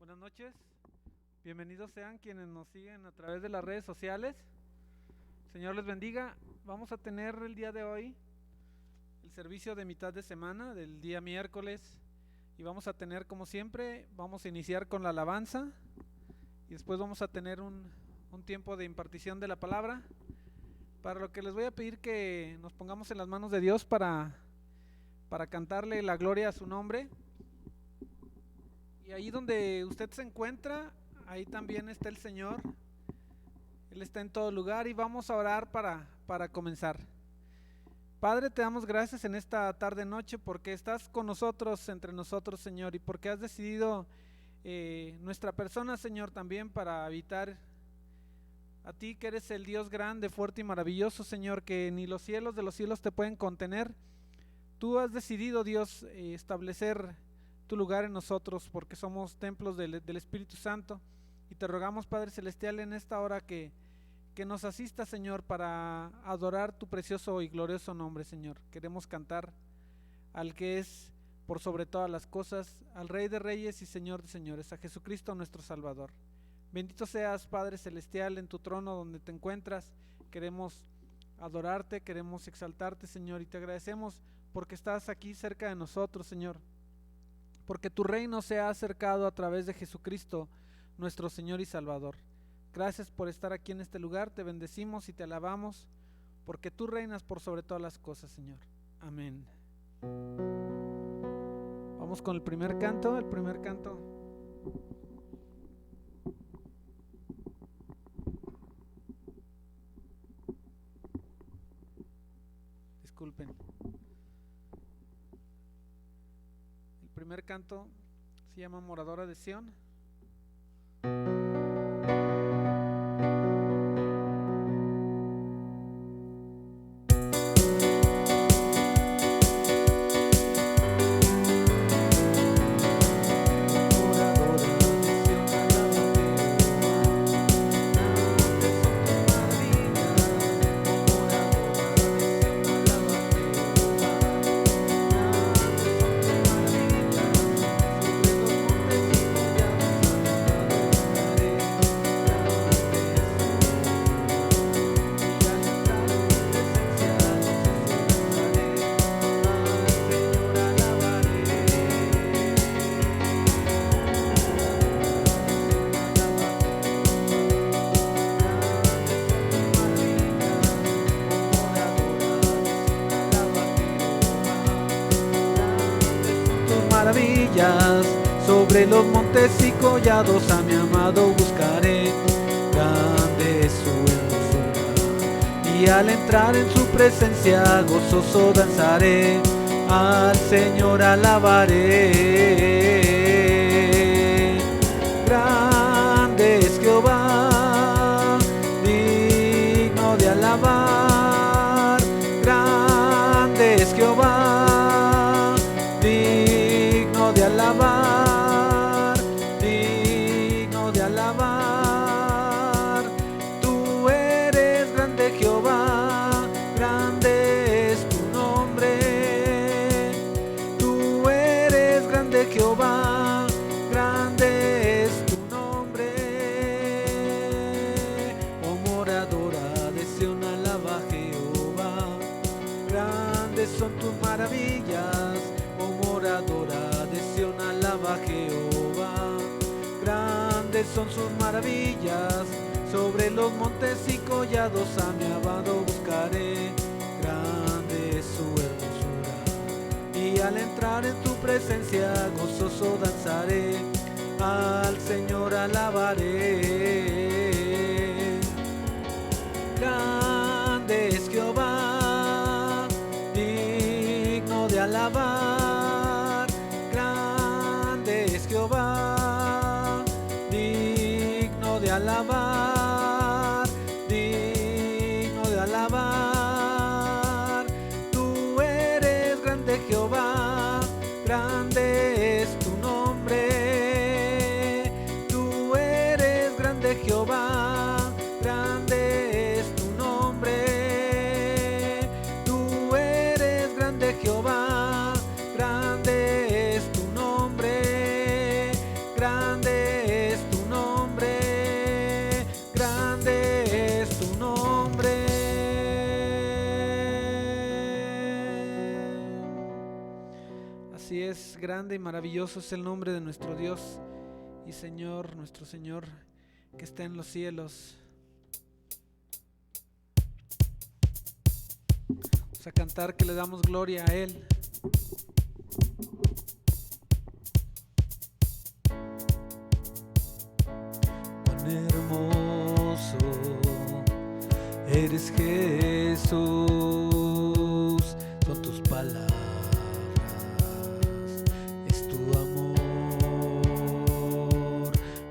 Buenas noches, bienvenidos sean quienes nos siguen a través de las redes sociales. Señor les bendiga. Vamos a tener el día de hoy el servicio de mitad de semana del día miércoles y vamos a tener, como siempre, vamos a iniciar con la alabanza y después vamos a tener un tiempo de impartición de la palabra, para lo que les voy a pedir que nos pongamos en las manos de Dios para cantarle la gloria a su nombre. Y ahí donde usted se encuentra, ahí también está el Señor. Él está en todo lugar y vamos a orar para comenzar. Padre, te damos gracias en esta tarde noche porque estás con nosotros, entre nosotros, Señor, y porque has decidido nuestra persona, Señor, también para habitar a ti, que eres el Dios grande, fuerte y maravilloso, Señor, que ni los cielos de los cielos te pueden contener. Tú has decidido, Dios, establecer tu lugar en nosotros porque somos templos del Espíritu Santo, y te rogamos, Padre Celestial, en esta hora que nos asista, Señor, para adorar tu precioso y glorioso nombre, Señor. Queremos cantar al que es por sobre todas las cosas, al Rey de Reyes y Señor de Señores, a Jesucristo nuestro Salvador. Bendito seas, Padre Celestial, en tu trono donde te encuentras. Queremos adorarte, queremos exaltarte, Señor, y te agradecemos porque estás aquí cerca de nosotros, Señor, porque tu reino se ha acercado a través de Jesucristo, nuestro Señor y Salvador. Gracias por estar aquí en este lugar, te bendecimos y te alabamos, porque tú reinas por sobre todas las cosas, Señor. Amén. Vamos con el primer canto. Disculpen. El primer canto se llama Moradora de Sión. Sobre los montes y collados a mi amado buscaré. Grande es su hermosura, y al entrar en su presencia gozoso danzaré. Al Señor alabaré. Grande es Jehová, digno de alabar. Grande es Jehová, digno de alabar, digno de alabar. Tú eres grande, Jehová, grande es tu nombre. Tú eres grande, Jehová, grande es tu nombre. Oh moradora de Sión, alaba a Jehová. Grandes son tus maravillas, oh moradora de Sión, alaba a Jehová. Grandes son sus maravillas, sobre los montes y collados a mi amado buscaré. Grande es su hermosura, y al entrar en tu presencia gozoso danzaré. Al Señor alabaré. Grande es Jehová, digno de alabar. Grande es Jehová, digno de alabar, digno de alabar. Tú eres grande, Jehová, grande es tu nombre. Tú eres grande, Jehová, grande es tu nombre. Tú eres grande, Jehová, grande es tu nombre. Grande es grande y maravilloso es el nombre de nuestro Dios y Señor, nuestro Señor, que está en los cielos. Vamos a cantar que le damos gloria a Él. Cuán hermoso eres, Jesús, son tus palabras, es tu amor,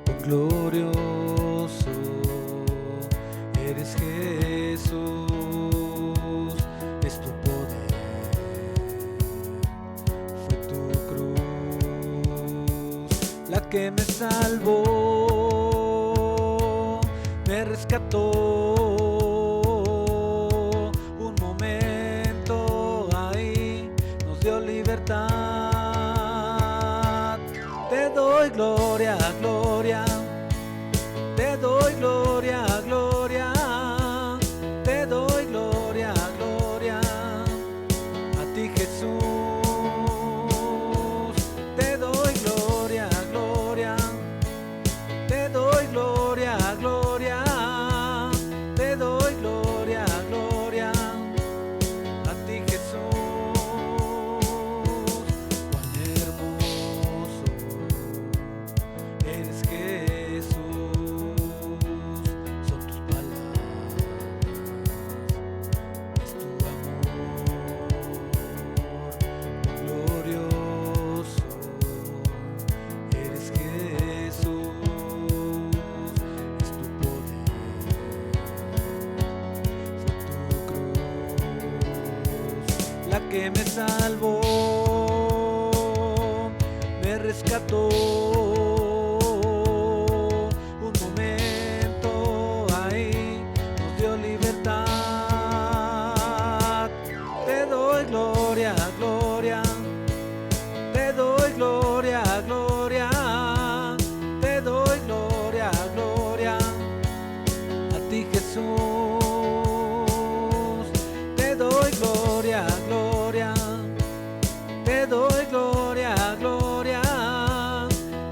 cuán glorioso eres, Jesús, es tu poder, fue tu cruz la que me salvó, me rescató. Un momento ahí nos dio libertad. Te doy gloria, gloria. Te doy gloria, gloria. Te doy gloria, gloria. A ti, Jesús. Te doy gloria, gloria. Te doy gloria, gloria. Te doy gloria, gloria. A ti, Jesús. Cuán hermoso eres, Jesús. Son tus palabras, es tu amor glorioso. Eres Jesús, es tu poder, fue tu cruz la que me salvó, me rescató. Un momento ahí nos dio libertad. Te doy gloria, gloria. Te doy gloria, gloria. Te doy gloria, gloria. A ti, Jesús. Te doy gloria, gloria. Te doy gloria, gloria.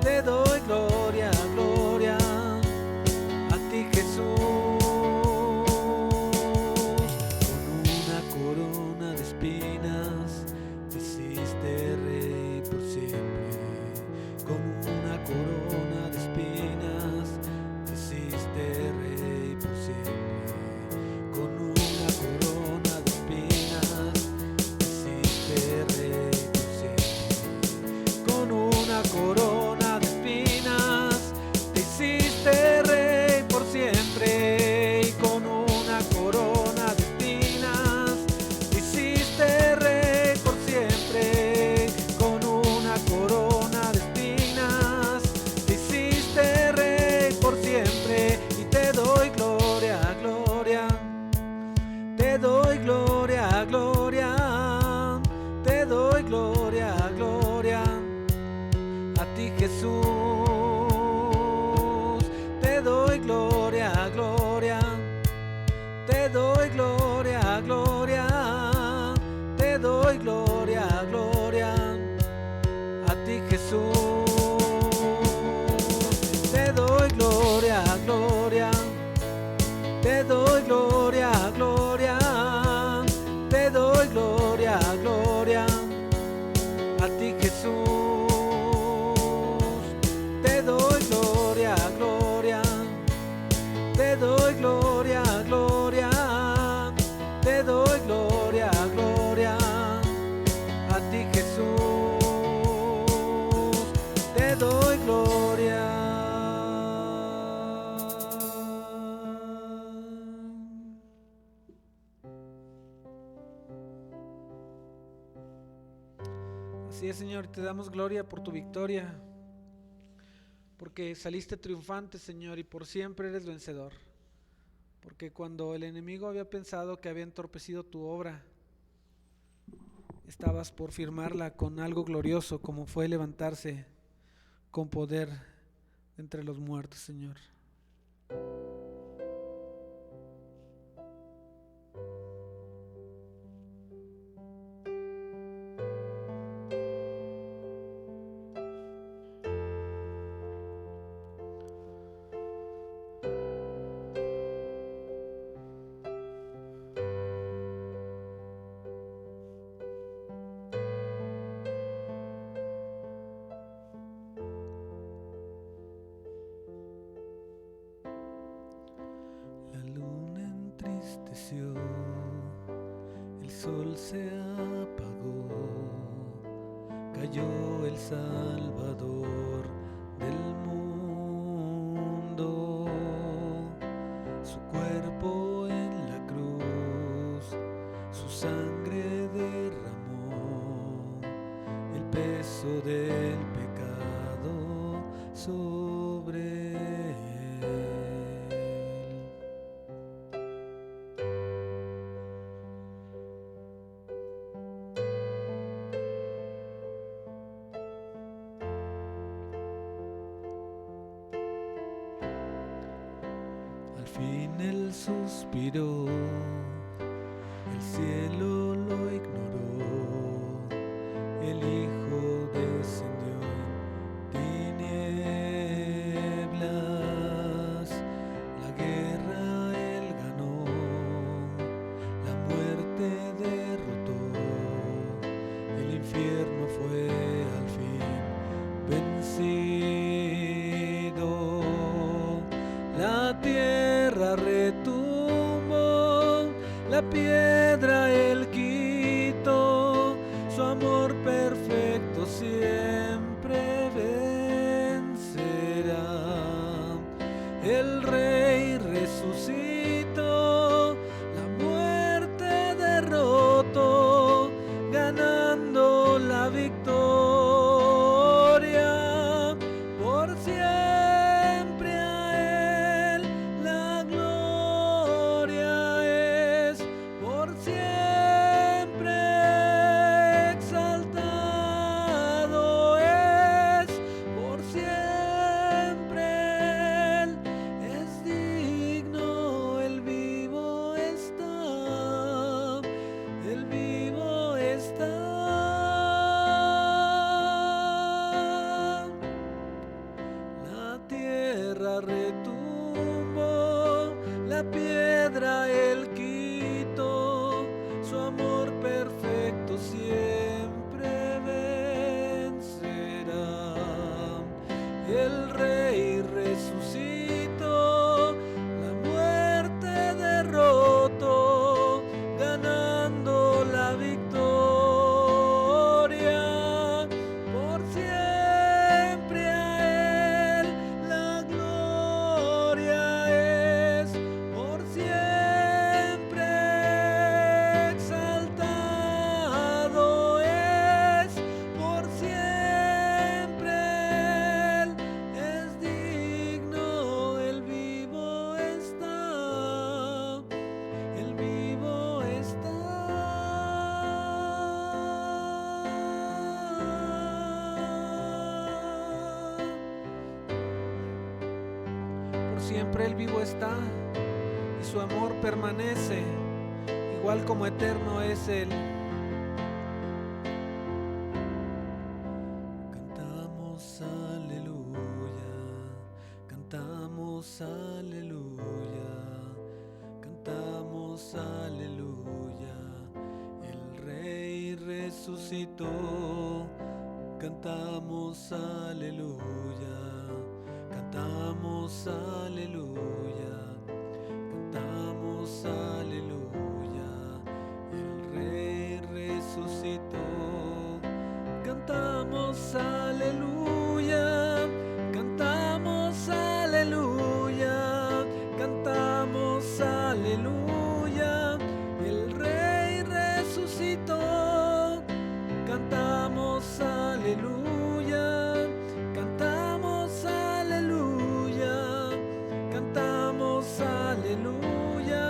Te doy gloria, gloria. A ti, Jesús. Con una corona de espinas te hiciste rey por siempre. Con una corona de espinas te hiciste rey por siempre. Con una corona de espinas te hiciste rey por siempre. Con una corona de espinas te hiciste rey por siempre. Y con una corona de espinas te hiciste rey por siempre. Con una corona de espinas te hiciste rey por siempre. Y te doy gloria, gloria. Te doy gloria, gloria. Te doy gloria, gloria. A ti, Jesús. Te doy gloria, gloria. Te doy gloria, gloria. Te doy gloria, gloria. A ti, Jesús. Te doy gloria, gloria. Te doy gloria, gloria. Te doy gloria, gloria. A ti, Jesús. Te doy gloria, gloria. Te doy gloria, gloria. Te doy gloria, gloria. A ti, Jesús. Te doy gloria. Así es, Señor, te damos gloria por tu victoria, porque saliste triunfante, Señor, y por siempre eres vencedor. Porque cuando el enemigo había pensado que había entorpecido tu obra, estabas por firmarla con algo glorioso, como fue levantarse con poder entre los muertos, Señor. entristeció, el sol se apagó, cayó el Salvador del mundo, su cuerpo en la cruz, su sangre derramó, el peso del pecado sobre él. Al fin él suspiró, el cielo lo ignoró, el Hijo descendió en tinieblas, la guerra él ganó, la muerte derrotó, el infierno fue al fin vencido, la tierra retumbó, la piedra él quitó, su amor perfecto siempre vencerá. El Rey resucitó, la muerte derrotó, ganando la victoria. Por siempre a él la gloria es, por siempre exaltado es, por siempre él es digno, el vivo está, el vivo está. La tierra retumbó, la piedra él quitó, su amor perfecto siempre vencerá. El Rey resucitó, la muerte derrotó, ganando la victoria. Por siempre a él la gloria es, por siempre exaltado es, por siempre él es digno, el vivo está, el vivo está. Por siempre el vivo está y su amor permanece, igual como eterno es él. Cantamos aleluya, cantamos aleluya, cantamos aleluya, el Rey resucitó, cantamos aleluya, cantamos aleluya, cantamos aleluya, el Rey resucitó, cantamos aleluya, cantamos aleluya, cantamos aleluya, el Rey resucitó, cantamos aleluya, cantamos aleluya, cantamos aleluya,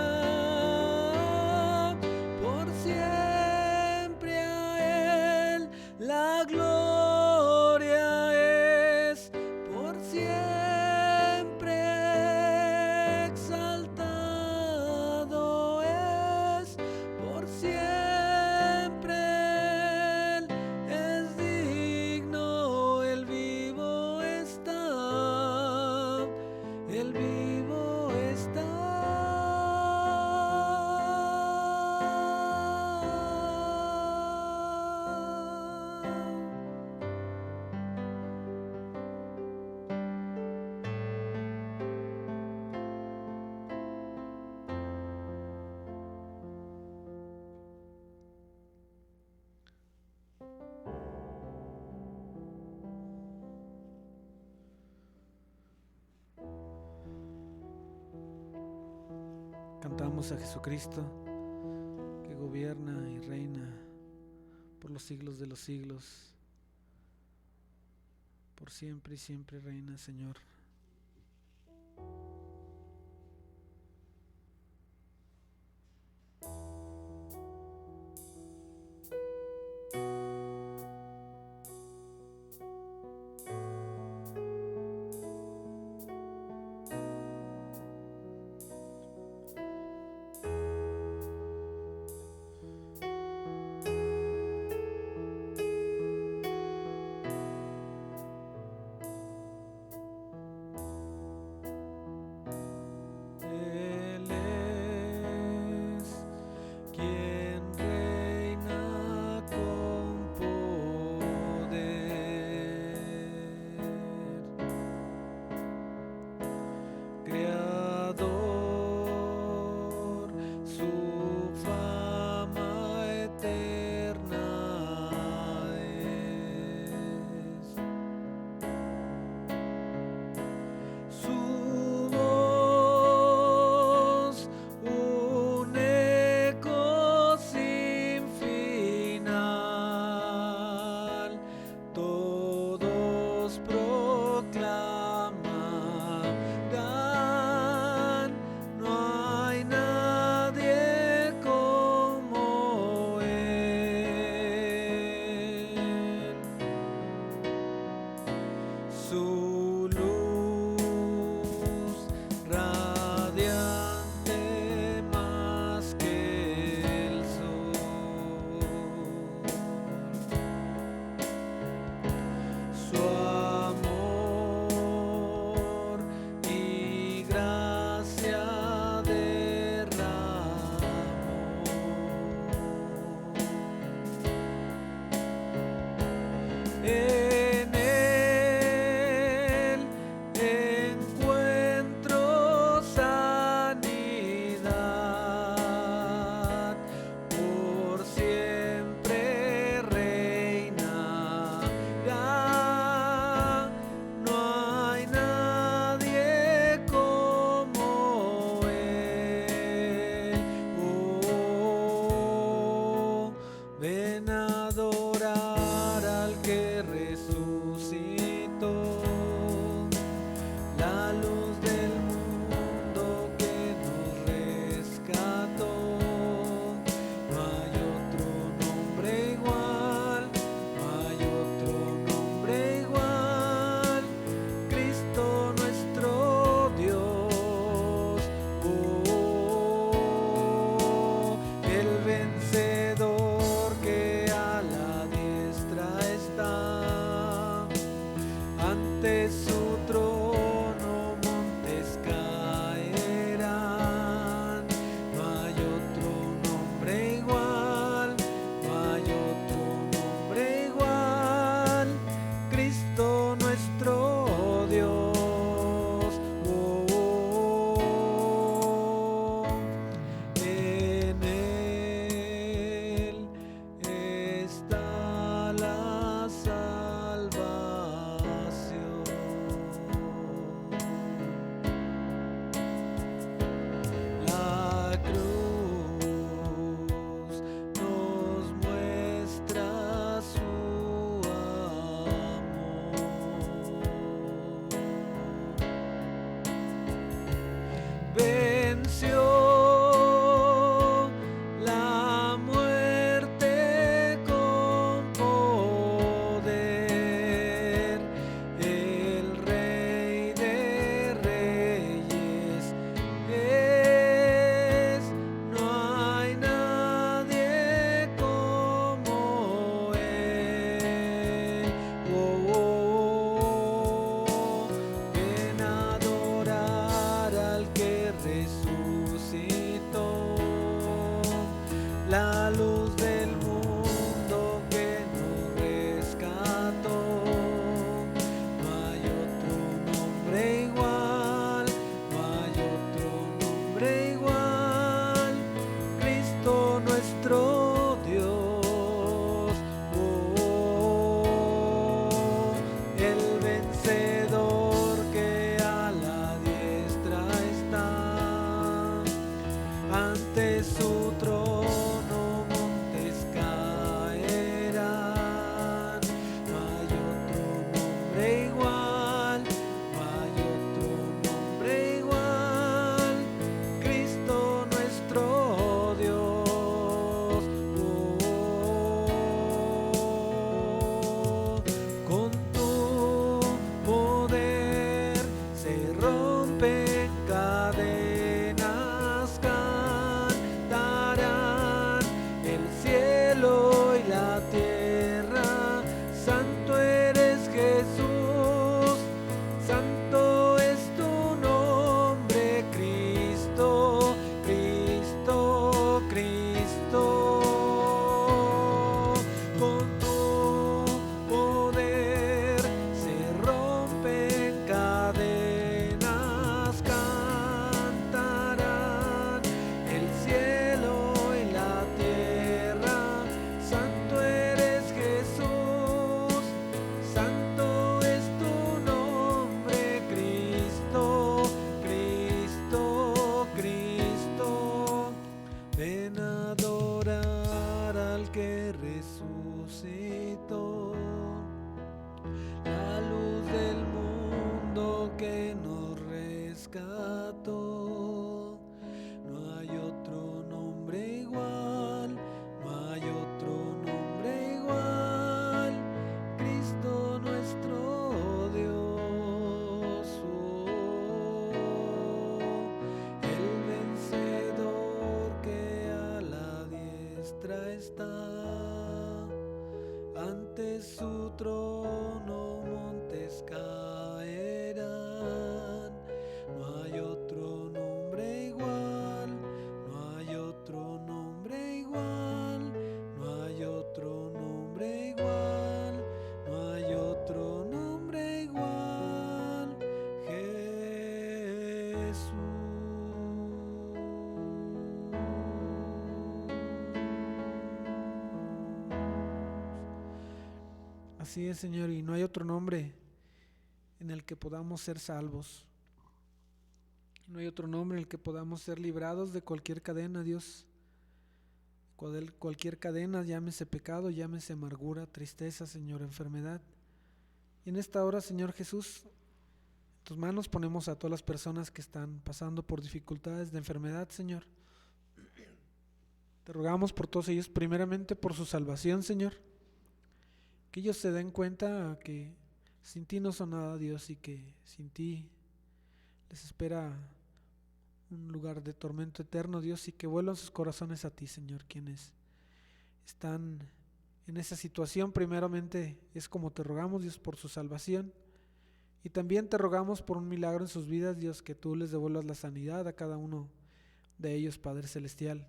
por siempre a Cantamos a Jesucristo, que gobierna y reina por los siglos de los siglos. Por siempre y siempre reina, Señor. que nos rescató. No hay otro nombre igual, no hay otro nombre igual, Cristo nuestro Dios. El vencedor que a la diestra está, ante su trono montes caerán. No hay otro nombre igual, no hay otro nombre igual, no hay otro nombre igual, no hay otro nombre igual, Jesús. Así es, Señor, y no hay otro nombre en el que podamos ser salvos. No hay otro nombre en el que podamos ser librados de cualquier cadena, Dios. Cualquier cadena, llámese pecado, llámese amargura, tristeza, Señor, enfermedad. Y en esta hora, Señor Jesús, en tus manos ponemos a todas las personas que están pasando por dificultades de enfermedad, Señor. Te rogamos por todos ellos, primeramente por su salvación, Señor. Que ellos se den cuenta que sin ti no son nada, Dios, y que sin ti les espera un lugar de tormento eterno, Dios, y que vuelvan sus corazones a ti, Señor. Quienes están en esa situación, primeramente es como te rogamos, Dios, por su salvación, y también te rogamos por un milagro en sus vidas, Dios, que tú les devuelvas la sanidad a cada uno de ellos, Padre Celestial,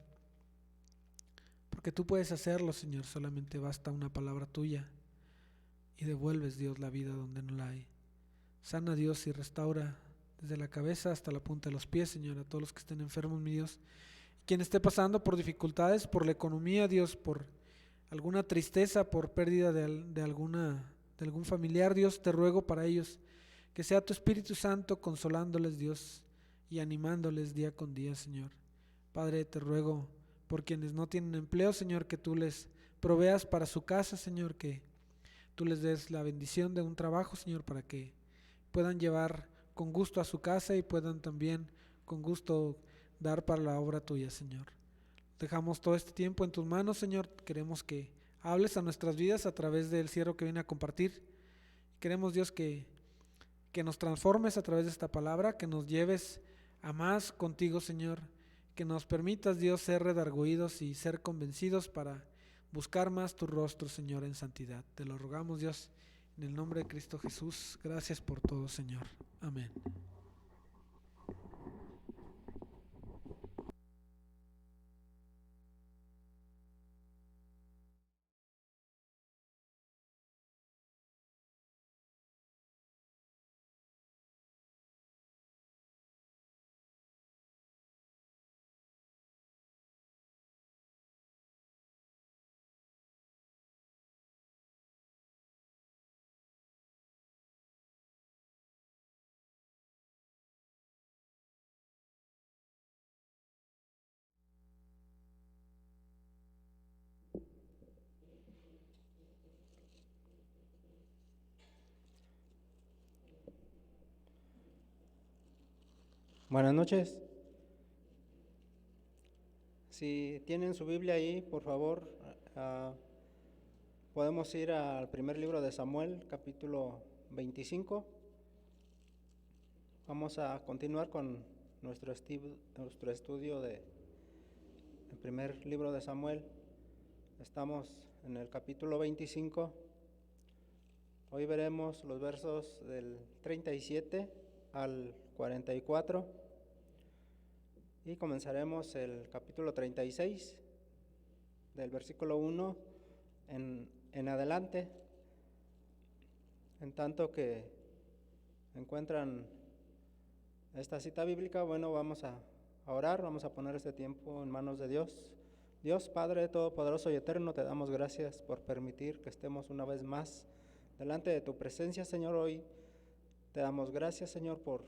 porque tú puedes hacerlo, Señor. Solamente basta una palabra tuya y devuelves, Dios, la vida donde no la hay. Sana, Dios, y restaura desde la cabeza hasta la punta de los pies, Señor, a todos los que estén enfermos, mi Dios. Quien esté pasando por dificultades, por la economía, Dios, por alguna tristeza, por pérdida de algún familiar, Dios, te ruego para ellos que sea tu Espíritu Santo consolándoles, Dios, y animándoles día con día, Señor. Padre, te ruego por quienes no tienen empleo, Señor, que tú les proveas para su casa, Señor, que tú les des la bendición de un trabajo, Señor, para que puedan llevar con gusto a su casa y puedan también con gusto dar para la obra tuya, Señor. Dejamos todo este tiempo en tus manos, Señor. Queremos que hables a nuestras vidas a través del siervo que viene a compartir. Queremos, Dios, que nos transformes a través de esta palabra, que nos lleves a más contigo, Señor. Que nos permitas, Dios, ser redarguidos y ser convencidos para buscar más tu rostro, Señor, en santidad. Te lo rogamos, Dios, en el nombre de Cristo Jesús. Gracias por todo, Señor. Amén. Buenas noches. Si tienen su Biblia ahí, por favor, podemos ir al primer libro de Samuel, capítulo 25. Vamos a continuar con nuestro estudio del primer libro de Samuel. Estamos en el capítulo 25. Hoy veremos los versos del 37 al 44 y comenzaremos el capítulo 36 del versículo 1 en adelante. En tanto que encuentran esta cita bíblica, bueno, vamos a orar, vamos a poner este tiempo en manos de Dios. Dios Padre Todopoderoso y Eterno, te damos gracias por permitir que estemos una vez más delante de tu presencia, Señor. Hoy te damos gracias, Señor, por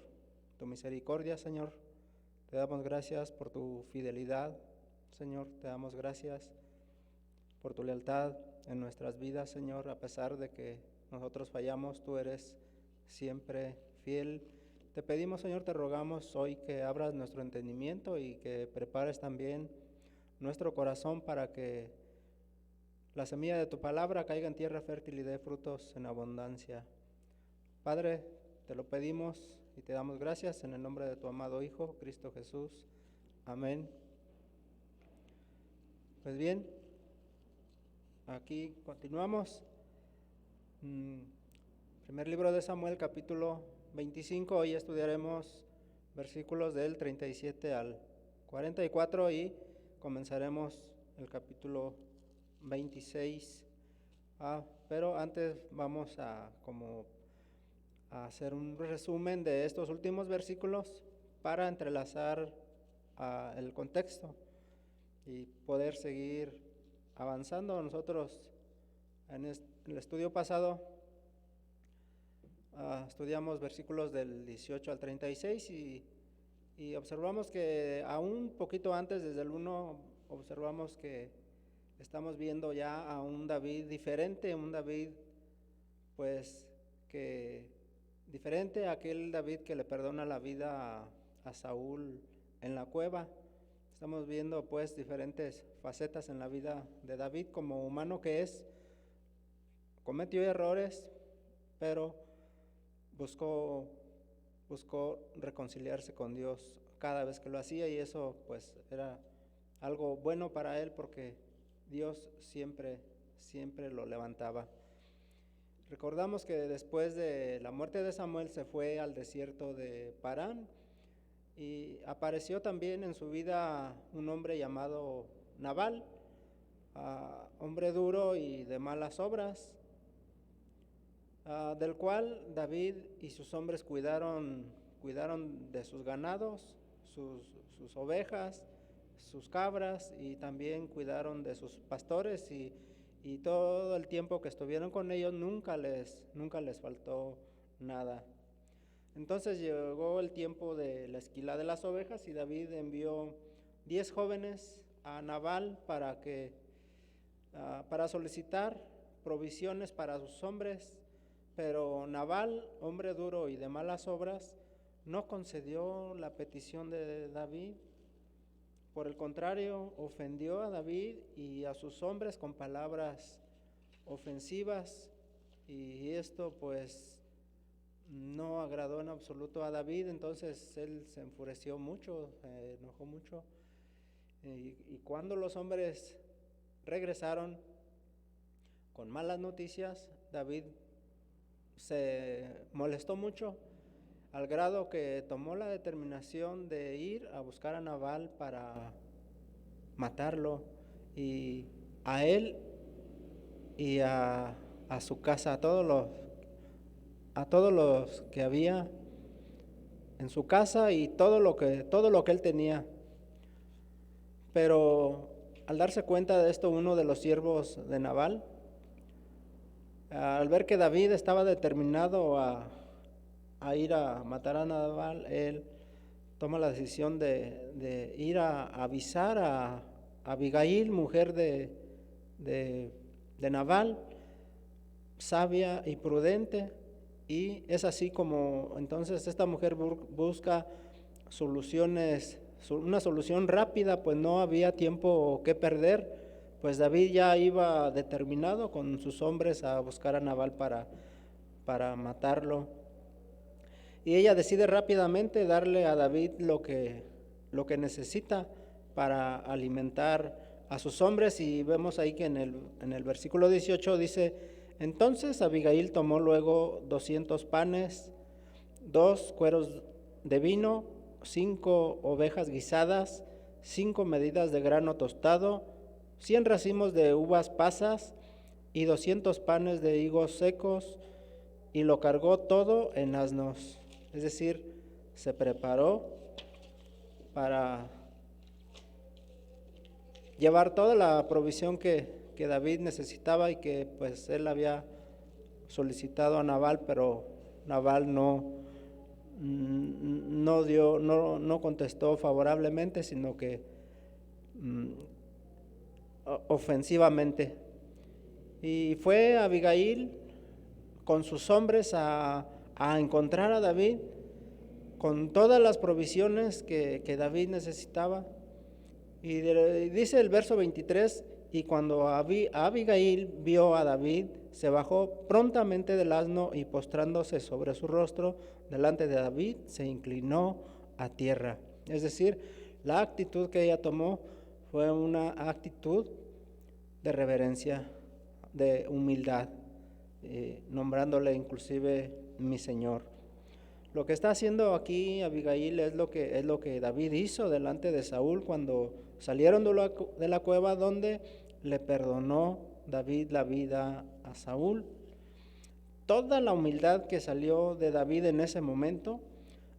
tu misericordia, Señor. Te damos gracias por tu fidelidad, Señor. Te damos gracias por tu lealtad en nuestras vidas, Señor. A pesar de que nosotros fallamos, tú eres siempre fiel te pedimos, Señor, te rogamos hoy que abras nuestro entendimiento y que prepares también nuestro corazón para que la semilla de tu palabra caiga en tierra fértil y dé frutos en abundancia. Padre, te lo pedimos y te damos gracias en el nombre de tu amado Hijo, Cristo Jesús. Amén. Pues bien, aquí continuamos. Primer libro de Samuel, capítulo 25. Hoy estudiaremos versículos del 37 al 44 y comenzaremos el capítulo 26. Pero antes vamos a hacer un resumen de estos últimos versículos para entrelazar el contexto y poder seguir avanzando. Nosotros en el estudio pasado estudiamos versículos del 18 al 36 y observamos que aún poquito antes, desde el 1, observamos que estamos viendo ya a un David diferente, un David pues que diferente a aquel David que le perdona la vida a Saúl en la cueva. Estamos viendo pues diferentes facetas en la vida de David como humano que es. Cometió errores, pero buscó reconciliarse con Dios cada vez que lo hacía, y eso pues era algo bueno para él porque Dios siempre lo levantaba. Recordamos que después de la muerte de Samuel se fue al desierto de Parán y apareció también en su vida un hombre llamado Nabal, hombre duro y de malas obras, del cual David y sus hombres cuidaron de sus ganados, sus ovejas, sus cabras, y también cuidaron de sus pastores, y todo el tiempo que estuvieron con ellos nunca les faltó nada. Entonces llegó el tiempo de la esquila de las ovejas y David envió 10 jóvenes a Nabal para solicitar provisiones para sus hombres, pero Nabal, hombre duro y de malas obras, no concedió la petición de David. Por el contrario, ofendió a David y a sus hombres con palabras ofensivas, y esto pues no agradó en absoluto a David. Entonces él se enfureció mucho, se enojó mucho, y cuando los hombres regresaron con malas noticias, David se molestó mucho, al grado que tomó la determinación de ir a buscar a Nabal para matarlo, y a él y a su casa, a todos los que había en su casa y todo lo que él tenía. Pero al darse cuenta de esto, uno de los siervos de Nabal, al ver que David estaba determinado a ir a matar a Nabal, él toma la decisión de ir a avisar a Abigail, mujer de Nabal, sabia y prudente, y es así como entonces esta mujer busca una solución rápida, pues no había tiempo que perder. Pues David ya iba determinado con sus hombres a buscar a Nabal para matarlo. Y ella decide rápidamente darle a David lo que necesita para alimentar a sus hombres. Y vemos ahí que en el versículo 18 dice: entonces Abigail tomó luego 200 panes, 2 cueros de vino, 5 ovejas guisadas, 5 medidas de grano tostado, 100 racimos de uvas pasas y 200 panes de higos secos, y lo cargó todo en asnos. Es decir, se preparó para llevar toda la provisión que David necesitaba y que pues él había solicitado a Nabal, pero Nabal no contestó favorablemente, sino que ofensivamente. Y fue Abigail con sus hombres a encontrar a David, con todas las provisiones que David necesitaba. Y dice el verso 23, y cuando Abigail vio a David, se bajó prontamente del asno y postrándose sobre su rostro delante de David, se inclinó a tierra. Es decir, la actitud que ella tomó fue una actitud de reverencia, de humildad, nombrándole inclusive mi Señor. Lo que está haciendo aquí Abigail es lo que David hizo delante de Saúl cuando salieron de la cueva, donde le perdonó David la vida a Saúl. Toda la humildad que salió de David en ese momento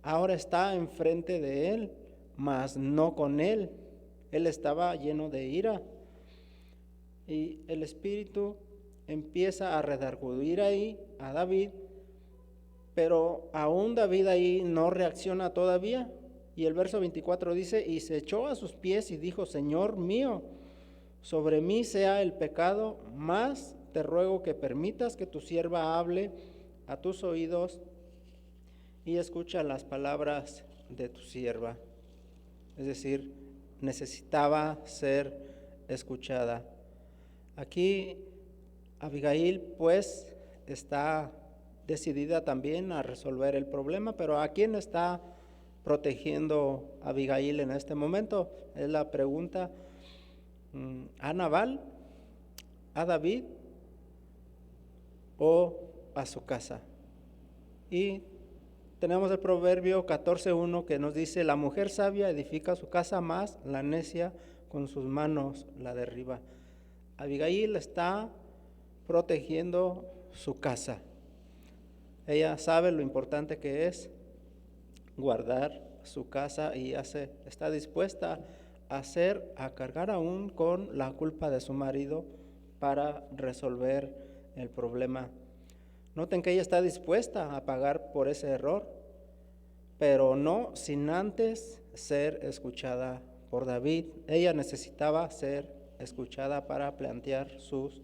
ahora está enfrente de él, mas no con él. Él estaba lleno de ira. Y el Espíritu empieza a redarguir ahí a David, pero aún David ahí no reacciona todavía. Y el verso 24 dice, y se echó a sus pies y dijo, Señor mío, sobre mí sea el pecado, mas te ruego que permitas que tu sierva hable a tus oídos y escucha las palabras de tu sierva. Es decir, necesitaba ser escuchada. Aquí Abigail pues está decidida también a resolver el problema, pero ¿a quién está protegiendo Abigail en este momento? Es la pregunta. ¿A Nabal, a David o a su casa? Y tenemos el proverbio 14:1 que nos dice, la mujer sabia edifica su casa, más la necia con sus manos la derriba. Abigail está protegiendo su casa. Ella sabe lo importante que es guardar su casa y está dispuesta a cargar aún con la culpa de su marido para resolver el problema. Noten que ella está dispuesta a pagar por ese error, pero no sin antes ser escuchada por David. Ella necesitaba ser escuchada para plantear sus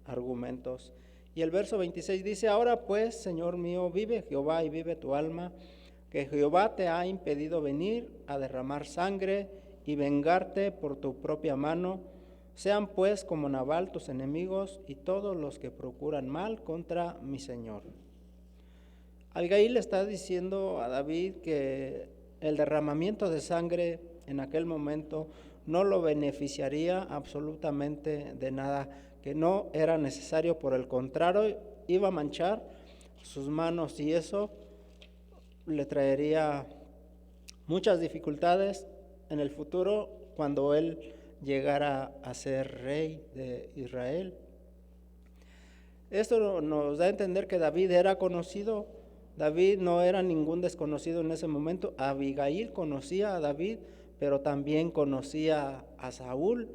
argumentos. Y el verso 26 dice, ahora pues, Señor mío, vive Jehová y vive tu alma, que Jehová te ha impedido venir a derramar sangre y vengarte por tu propia mano. Sean pues como Nabal tus enemigos y todos los que procuran mal contra mi Señor. Abigail le está diciendo a David que el derramamiento de sangre en aquel momento no lo beneficiaría absolutamente de nada, que no era necesario, por el contrario, iba a manchar sus manos y eso le traería muchas dificultades en el futuro cuando él llegara a ser rey de Israel. Esto nos da a entender que David era conocido. David no era ningún desconocido en ese momento. Abigail conocía a David, pero también conocía a Saúl.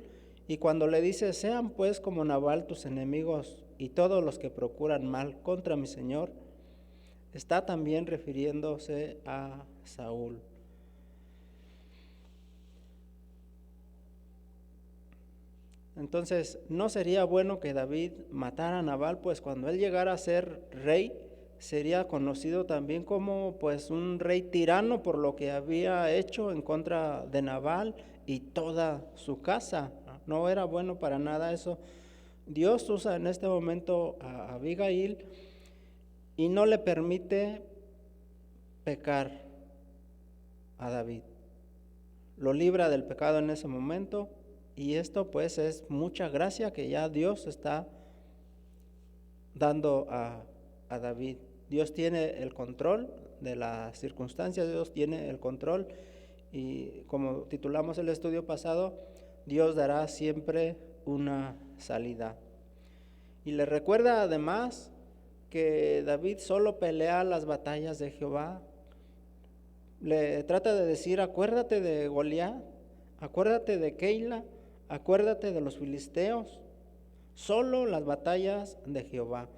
Y cuando le dice, sean pues como Nabal tus enemigos y todos los que procuran mal contra mi Señor, está también refiriéndose a Saúl. Entonces, no sería bueno que David matara a Nabal, pues cuando él llegara a ser rey, sería conocido también como pues un rey tirano por lo que había hecho en contra de Nabal y toda su casa. No era bueno para nada eso. Dios usa en este momento a Abigail y no le permite pecar a David. Lo libra del pecado en ese momento. Y esto pues es mucha gracia que ya Dios está dando a David. Dios tiene el control de las circunstancias, Dios tiene el control y como titulamos el estudio pasado, Dios dará siempre una salida. Y le recuerda además que David solo pelea las batallas de Jehová. Le trata de decir, acuérdate de Goliat, acuérdate de Keila, acuérdate de los filisteos, solo las batallas de Jehová.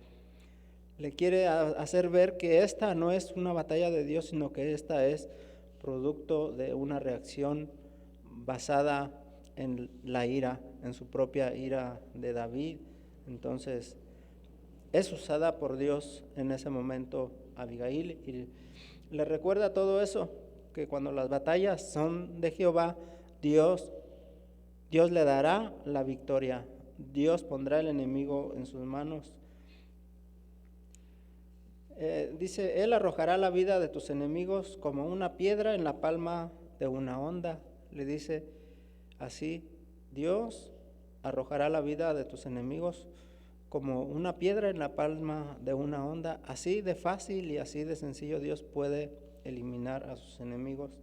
Le quiere hacer ver que esta no es una batalla de Dios, sino que esta es producto de una reacción basada en la ira, en su propia ira de David. Entonces, es usada por Dios en ese momento Abigail. le recuerda todo eso, que cuando las batallas son de Jehová, Dios le dará la victoria. Dios pondrá el enemigo en sus manos. Dice, Él arrojará la vida de tus enemigos como una piedra en la palma de una honda. Le dice así, Dios arrojará la vida de tus enemigos como una piedra en la palma de una honda. Así de fácil y así de sencillo Dios puede eliminar a sus enemigos.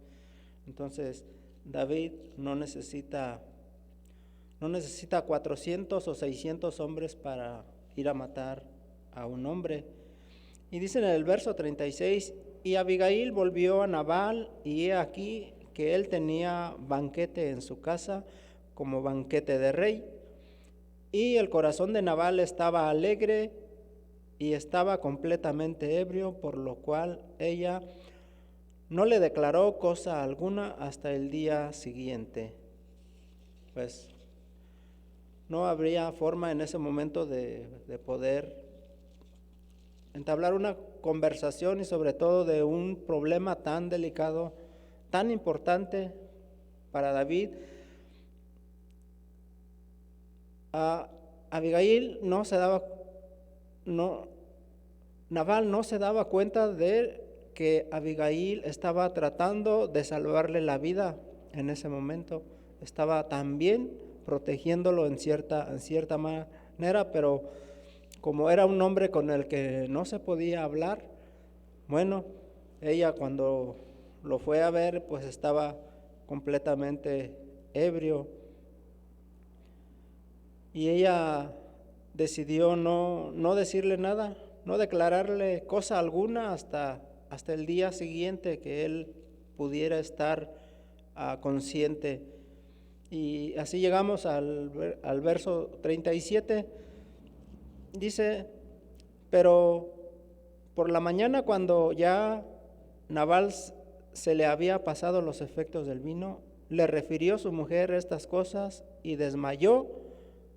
Entonces, David no necesita 400 o 600 hombres para ir a matar a un hombre. Y dice en el verso 36, y Abigail volvió a Nabal, y he aquí que él tenía banquete en su casa, como banquete de rey. Y el corazón de Nabal estaba alegre y estaba completamente ebrio, por lo cual ella no le declaró cosa alguna hasta el día siguiente. Pues no habría forma en ese momento de poder entablar una conversación y sobre todo de un problema tan delicado, tan importante para David. Nabal no se daba cuenta de que Abigail estaba tratando de salvarle la vida en ese momento. Estaba también protegiéndolo en cierta manera, pero como era un hombre con el que no se podía hablar, bueno, ella cuando lo fue a ver, pues estaba completamente ebrio. Y ella decidió no decirle nada, no declararle cosa alguna hasta el día siguiente que él pudiera estar consciente. Y así llegamos al verso 37. Dice, pero por la mañana, cuando ya Nabal se le había pasado los efectos del vino, le refirió su mujer estas cosas y desmayó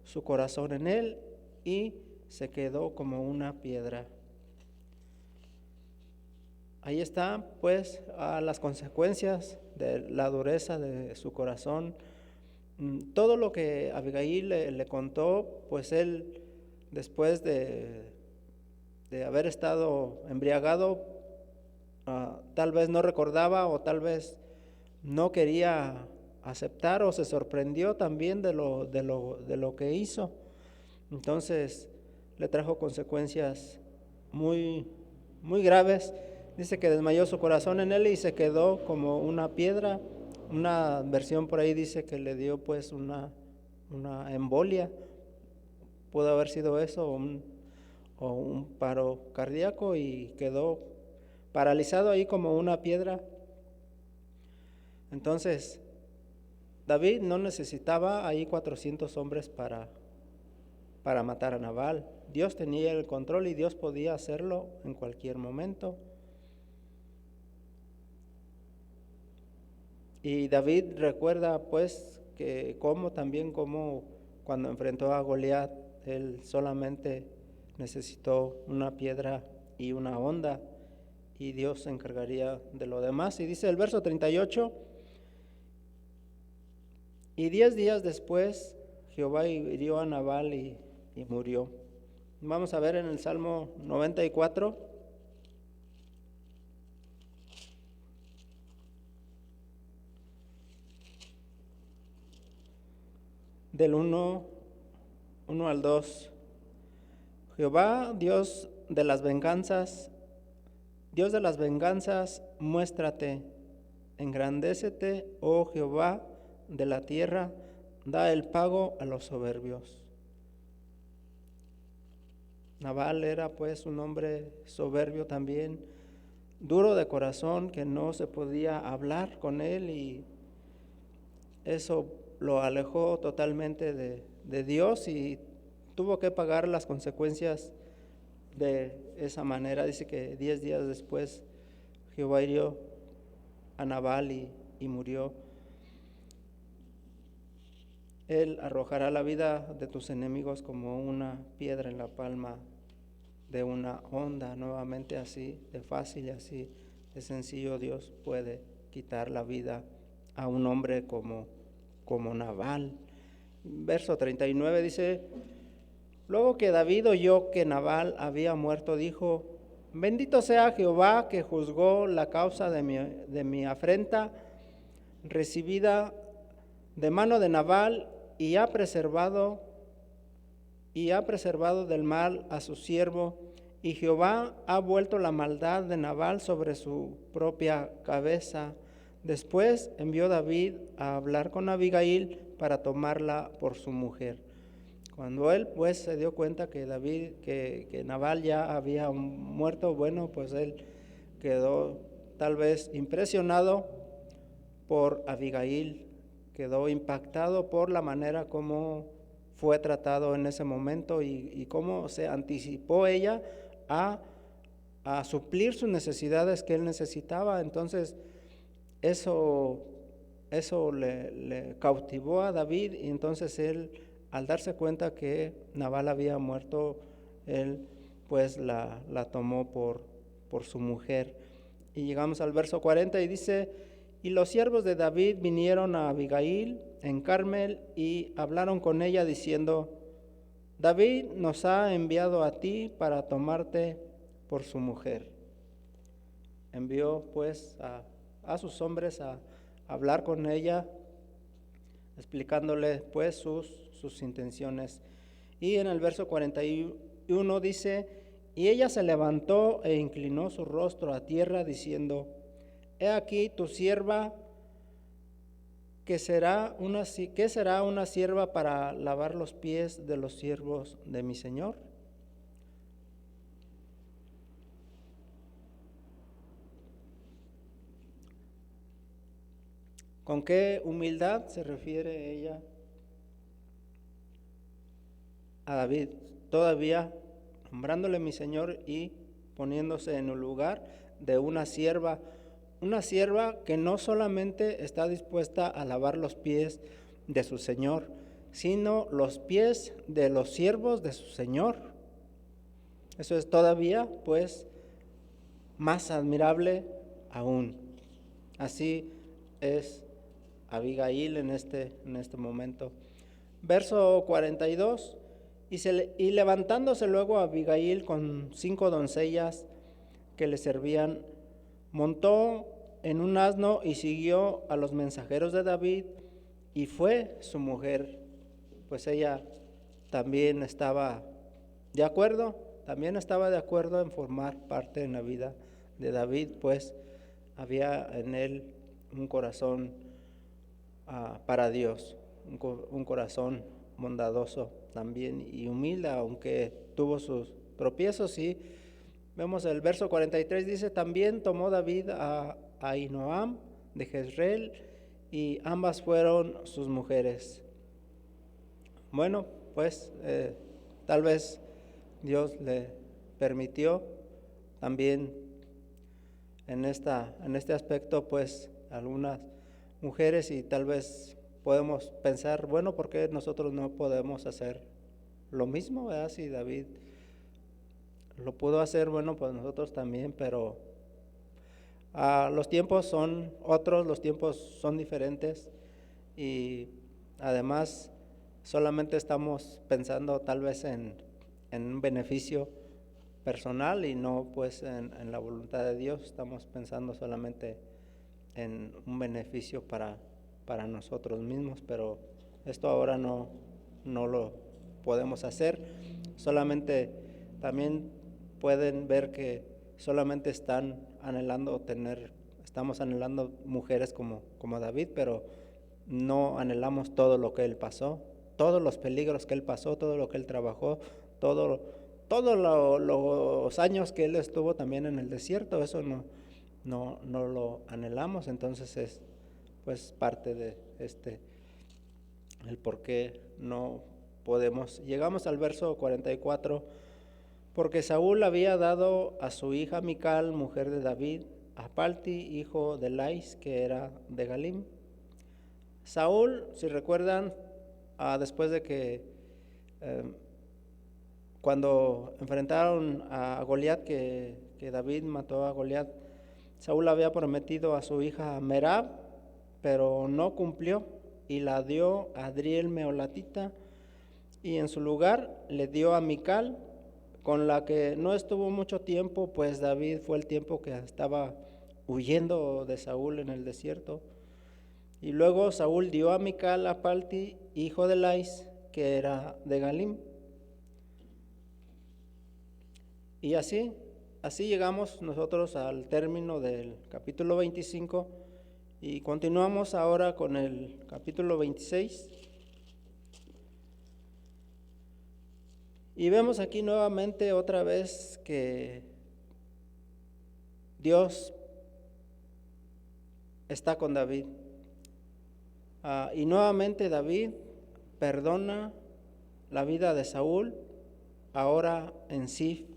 su corazón en él y se quedó como una piedra. Ahí están pues las consecuencias de la dureza de su corazón. Todo lo que Abigail le contó, pues él, después de haber estado embriagado, tal vez no recordaba o tal vez no quería aceptar o se sorprendió también de lo que hizo. Entonces le trajo consecuencias muy, muy graves. Dice que desmayó su corazón en él y se quedó como una piedra. Una versión por ahí dice que le dio pues una embolia. Pudo haber sido eso o un paro cardíaco y quedó paralizado ahí como una piedra. Entonces, David no necesitaba ahí 400 hombres para matar a Nabal. Dios tenía el control y Dios podía hacerlo en cualquier momento. Y David recuerda pues que como cuando enfrentó a Goliat, él solamente necesitó una piedra y una honda y Dios se encargaría de lo demás. Y dice el verso 38, y 10 días después Jehová hirió a Nabal y murió. Vamos a ver en el Salmo 94. Del 1 al 2. Jehová, Dios de las venganzas, muéstrate, engrandécete, oh Jehová de la tierra, da el pago a los soberbios. Nabal era pues un hombre soberbio también, duro de corazón, que no se podía hablar con él y eso lo alejó totalmente de Dios y tuvo que pagar las consecuencias de esa manera. Dice que 10 días después Jehová hirió a Nabal y murió. Él arrojará la vida de tus enemigos como una piedra en la palma de una honda, nuevamente así de fácil y así Es sencillo, Dios puede quitar la vida a un hombre como Nabal. Verso 39 dice: luego que David oyó que Nabal había muerto, dijo: bendito sea Jehová, que juzgó la causa de mi afrenta recibida de mano de Nabal, y ha preservado del mal a su siervo, y Jehová ha vuelto la maldad de Nabal sobre su propia cabeza. Después envió David a hablar con Abigail para tomarla por su mujer. Cuando él pues se dio cuenta que que Nabal ya había muerto, bueno, pues él quedó tal vez impresionado por Abigail, quedó impactado por la manera como fue tratado en ese momento y cómo se anticipó ella a suplir sus necesidades que él necesitaba. Entonces eso le cautivó a David, y entonces él, al darse cuenta que Nabal había muerto, él pues la tomó por su mujer. Y llegamos al verso 40 y dice: y los siervos de David vinieron a Abigail en Carmel y hablaron con ella diciendo: David nos ha enviado a ti para tomarte por su mujer. Envió pues a sus hombres a hablar con ella, explicándole pues sus intenciones. Y en el verso 41 dice: y ella se levantó e inclinó su rostro a tierra diciendo: he aquí tu sierva, que será una sierva para lavar los pies de los siervos de mi señor. ¿Con qué humildad se refiere ella a David? Todavía nombrándole mi señor y poniéndose en el lugar de una sierva que no solamente está dispuesta a lavar los pies de su señor, sino los pies de los siervos de su señor. Eso es todavía pues más admirable aún. Así es Abigail en este momento. Verso 42: y levantándose luego Abigail con 5 doncellas que le servían, montó en un asno y siguió a los mensajeros de David, y fue su mujer. Pues ella también estaba de acuerdo en formar parte en la vida de David, pues había en él un corazón para Dios, un corazón bondadoso también y humilde, aunque tuvo sus tropiezos. Y vemos el verso 43, dice: también tomó David a Ahinoam de Jezreel, y ambas fueron sus mujeres. Bueno, pues tal vez Dios le permitió también en este aspecto pues algunas mujeres, y tal vez podemos pensar, bueno, ¿por qué nosotros no podemos hacer lo mismo, verdad? Si David lo pudo hacer, bueno, pues nosotros también, pero los tiempos son otros, los tiempos son diferentes, y además solamente estamos pensando tal vez en un beneficio personal y no pues en la voluntad de Dios. Estamos pensando solamente en un beneficio para nosotros mismos, pero esto ahora no lo podemos hacer. Solamente también pueden ver que solamente estamos anhelando mujeres como David, pero no anhelamos todo lo que él pasó, todos los peligros que él pasó, todo lo que él trabajó, todos los años que él estuvo también en el desierto. Eso no lo anhelamos. Entonces es pues parte de el por qué no podemos. Llegamos al verso 44: porque Saúl había dado a su hija Mical, mujer de David, a Palti, hijo de Lais, que era de Galim. Saúl, si recuerdan, después de que cuando enfrentaron a Goliat, que David mató a Goliat, Saúl había prometido a su hija Merab, pero no cumplió y la dio a Adriel Meolatita, y en su lugar le dio a Mical, con la que no estuvo mucho tiempo, pues David fue el tiempo que estaba huyendo de Saúl en el desierto. Y luego Saúl dio a Mical a Palti, hijo de Lais, que era de Galim. Y así llegamos nosotros al término del capítulo 25 y continuamos ahora con el capítulo 26. Y vemos aquí nuevamente otra vez que Dios está con David. Y nuevamente David perdona la vida de Saúl, ahora en Zif,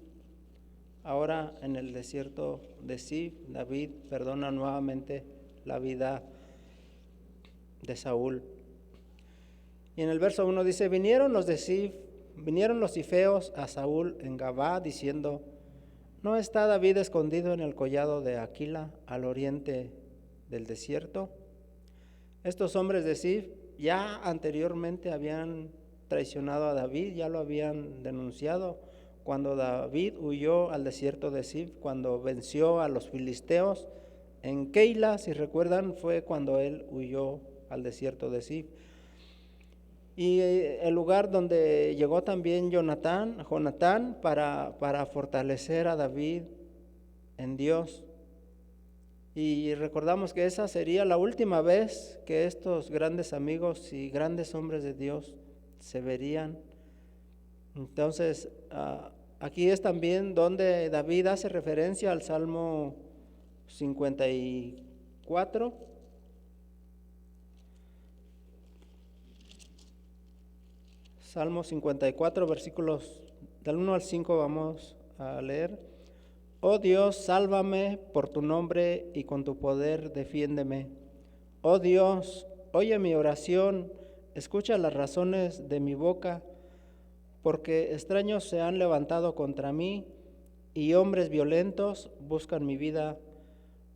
ahora en el desierto de Zif. David perdona nuevamente la vida de Saúl. Y en el verso 1 dice: vinieron los zifeos a Saúl en Gabá, diciendo: ¿no está David escondido en el collado de Aquila, al oriente del desierto? Estos hombres de Zif ya anteriormente habían traicionado a David, ya lo habían denunciado cuando David huyó al desierto de Zif, cuando venció a los filisteos en Keila. Si recuerdan, fue cuando él huyó al desierto de Zif. Y el lugar donde llegó también Jonatán para fortalecer a David en Dios. Y recordamos que esa sería la última vez que estos grandes amigos y grandes hombres de Dios se verían. Entonces, aquí es también donde David hace referencia al Salmo 54. Salmo 54, versículos del 1 al 5 vamos a leer. Oh Dios, sálvame por tu nombre y con tu poder defiéndeme. Oh Dios, oye mi oración, escucha las razones de mi boca, porque extraños se han levantado contra mí y hombres violentos buscan mi vida.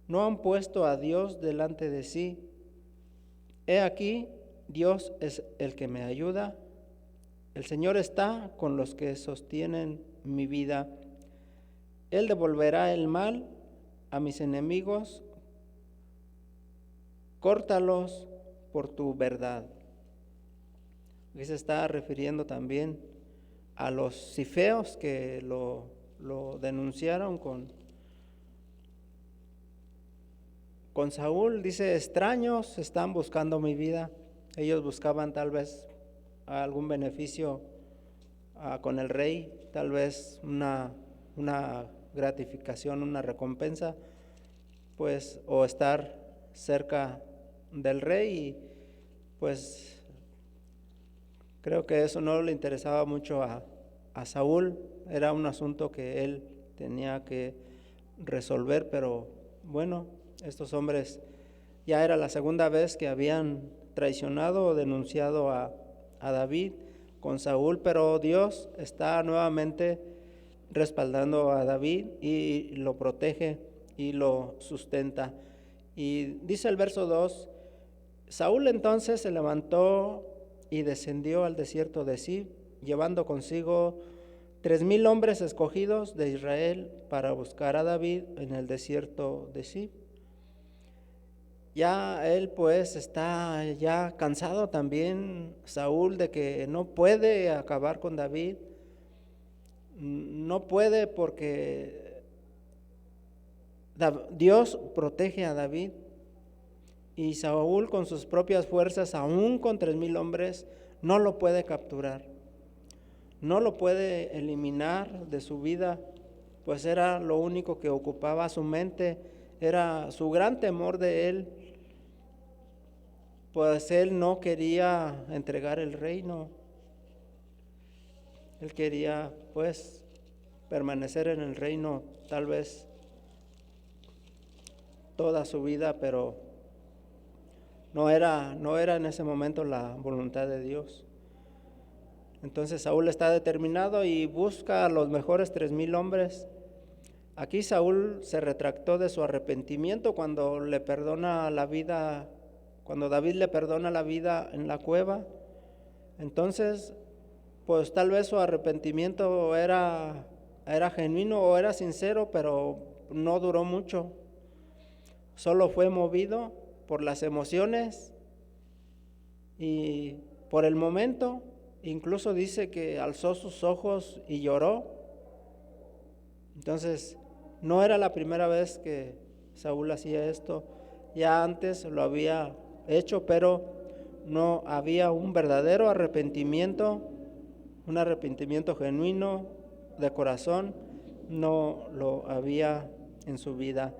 No han puesto a Dios delante de sí. He aquí, Dios es el que me ayuda. El Señor está con los que sostienen mi vida. Él devolverá el mal a mis enemigos, córtalos por tu verdad. Aquí se está refiriendo también a los zifeos que lo denunciaron con Saúl. Dice: extraños están buscando mi vida. Ellos buscaban tal vez algún beneficio con el rey, tal vez una gratificación, una recompensa, pues, o estar cerca del rey. Y pues creo que eso no le interesaba mucho a Saúl. Era un asunto que él tenía que resolver, pero bueno, estos hombres ya era la segunda vez que habían traicionado o denunciado a David con Saúl, pero Dios está nuevamente respaldando a David y lo protege y lo sustenta. Y dice el verso 2: Saúl entonces se levantó y descendió al desierto de Zif, llevando consigo 3,000 hombres escogidos de Israel para buscar a David en el desierto de Zif. Ya él pues está ya cansado también, Saúl, de que no puede acabar con David. No puede porque Dios protege a David, y Saúl con sus propias fuerzas, aún con 3,000 hombres, no lo puede capturar, no lo puede eliminar de su vida, pues era lo único que ocupaba su mente, era su gran temor de él, pues él no quería entregar el reino. Él quería pues permanecer en el reino tal vez toda su vida, pero no era en ese momento la voluntad de Dios. Entonces Saúl está determinado y busca a los mejores 3,000 hombres, Aquí Saúl se retractó de su arrepentimiento cuando le perdona la vida, cuando David le perdona la vida en la cueva. Entonces, pues tal vez su arrepentimiento era genuino o era sincero, pero no duró mucho. Solo fue movido por las emociones y por el momento. Incluso dice que alzó sus ojos y lloró. Entonces, no era la primera vez que Saúl hacía esto. Ya antes lo había hecho, pero no había un verdadero arrepentimiento, un arrepentimiento genuino de corazón, no lo había en su vida.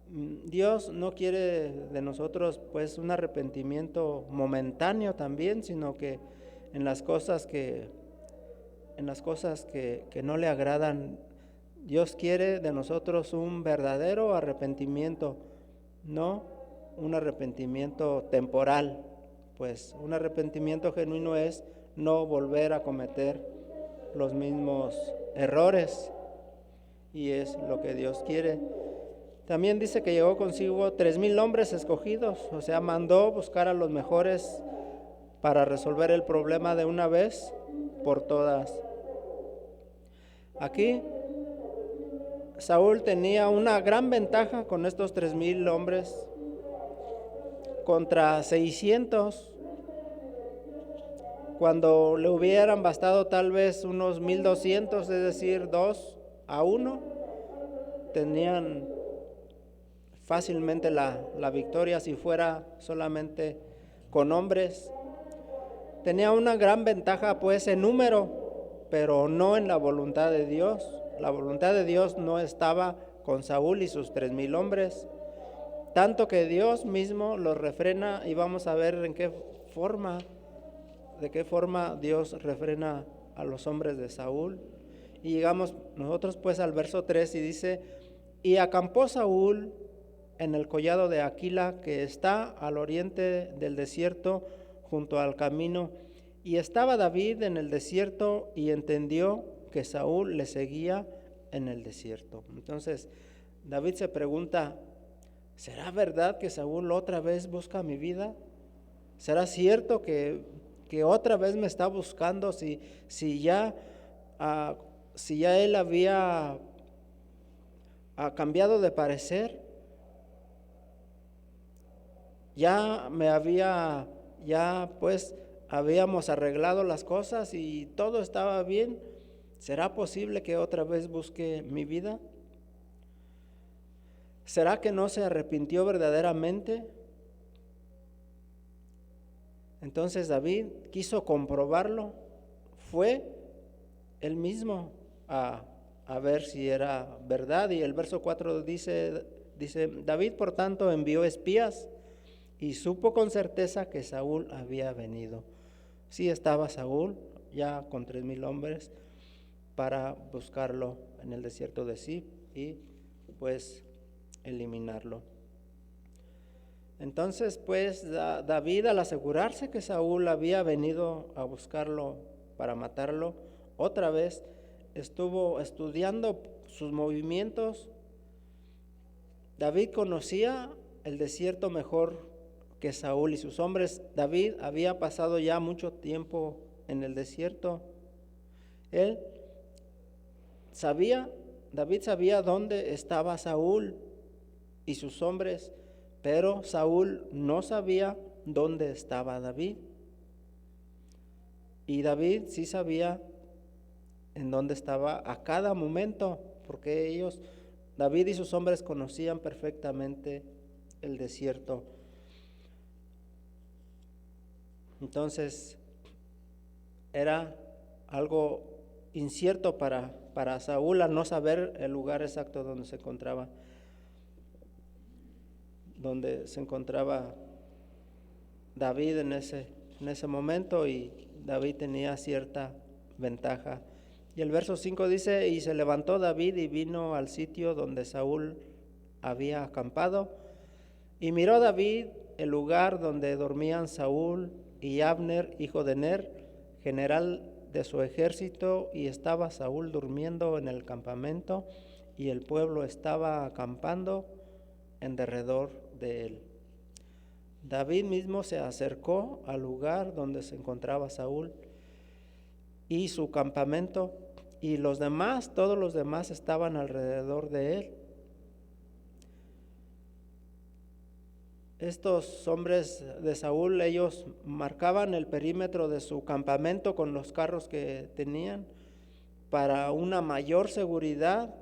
Dios no quiere de nosotros pues un arrepentimiento momentáneo también, sino que en las cosas que no le agradan. Dios quiere de nosotros un verdadero arrepentimiento, no un arrepentimiento temporal. Pues un arrepentimiento genuino es no volver a cometer los mismos errores, y es lo que Dios quiere. También dice que llevó consigo 3,000 hombres escogidos, o sea, mandó buscar a los mejores para resolver el problema de una vez por todas. Aquí Saúl tenía una gran ventaja con estos 3,000 hombres contra 600, cuando le hubieran bastado tal vez unos 1,200, es decir, 2-1, tenían fácilmente la victoria si fuera solamente con hombres. Tenía una gran ventaja pues en número, pero no en la voluntad de Dios. La voluntad de Dios no estaba con Saúl y sus 3,000 hombres, tanto que Dios mismo los refrena, y vamos a ver de qué forma Dios refrena a los hombres de Saúl. Y llegamos nosotros pues al verso 3 y dice: y acampó Saúl en el collado de Aquila, que está al oriente del desierto, junto al camino. Y estaba David en el desierto y entendió que Saúl le seguía en el desierto. Entonces David se pregunta: ¿será verdad que Saúl otra vez busca mi vida? ¿Será cierto que otra vez me está buscando? Si ya él había cambiado de parecer, habíamos arreglado las cosas y todo estaba bien. ¿Será posible que otra vez busque mi vida? ¿Será que no se arrepintió verdaderamente? Entonces David quiso comprobarlo. Fue él mismo a ver si era verdad. Y el verso 4 dice: David por tanto envió espías y supo con certeza que Saúl había venido. Sí estaba Saúl ya con 3,000 hombres para buscarlo en el desierto de Zif y pues eliminarlo. Entonces pues David, al asegurarse que Saúl había venido a buscarlo para matarlo, otra vez estuvo estudiando sus movimientos. David conocía el desierto mejor que Saúl y sus hombres. David había pasado ya mucho tiempo en el desierto. David sabía dónde estaba Saúl y sus hombres, pero Saúl no sabía dónde estaba David. Y David sí sabía en dónde estaba a cada momento, porque David y sus hombres conocían perfectamente el desierto. Entonces era algo incierto para Saúl al no saber el lugar exacto donde se encontraba David en ese momento, y David tenía cierta ventaja. Y el verso 5 dice: y se levantó David y vino al sitio donde Saúl había acampado, y miró David el lugar donde dormían Saúl y Abner, hijo de Ner, general de su ejército, y estaba Saúl durmiendo en el campamento, y el pueblo estaba acampando en derredor de él. David mismo se acercó al lugar donde se encontraba Saúl y su campamento, y los demás, todos los demás estaban alrededor de él. Estos hombres de Saúl, ellos marcaban el perímetro de su campamento con los carros que tenían para una mayor seguridad,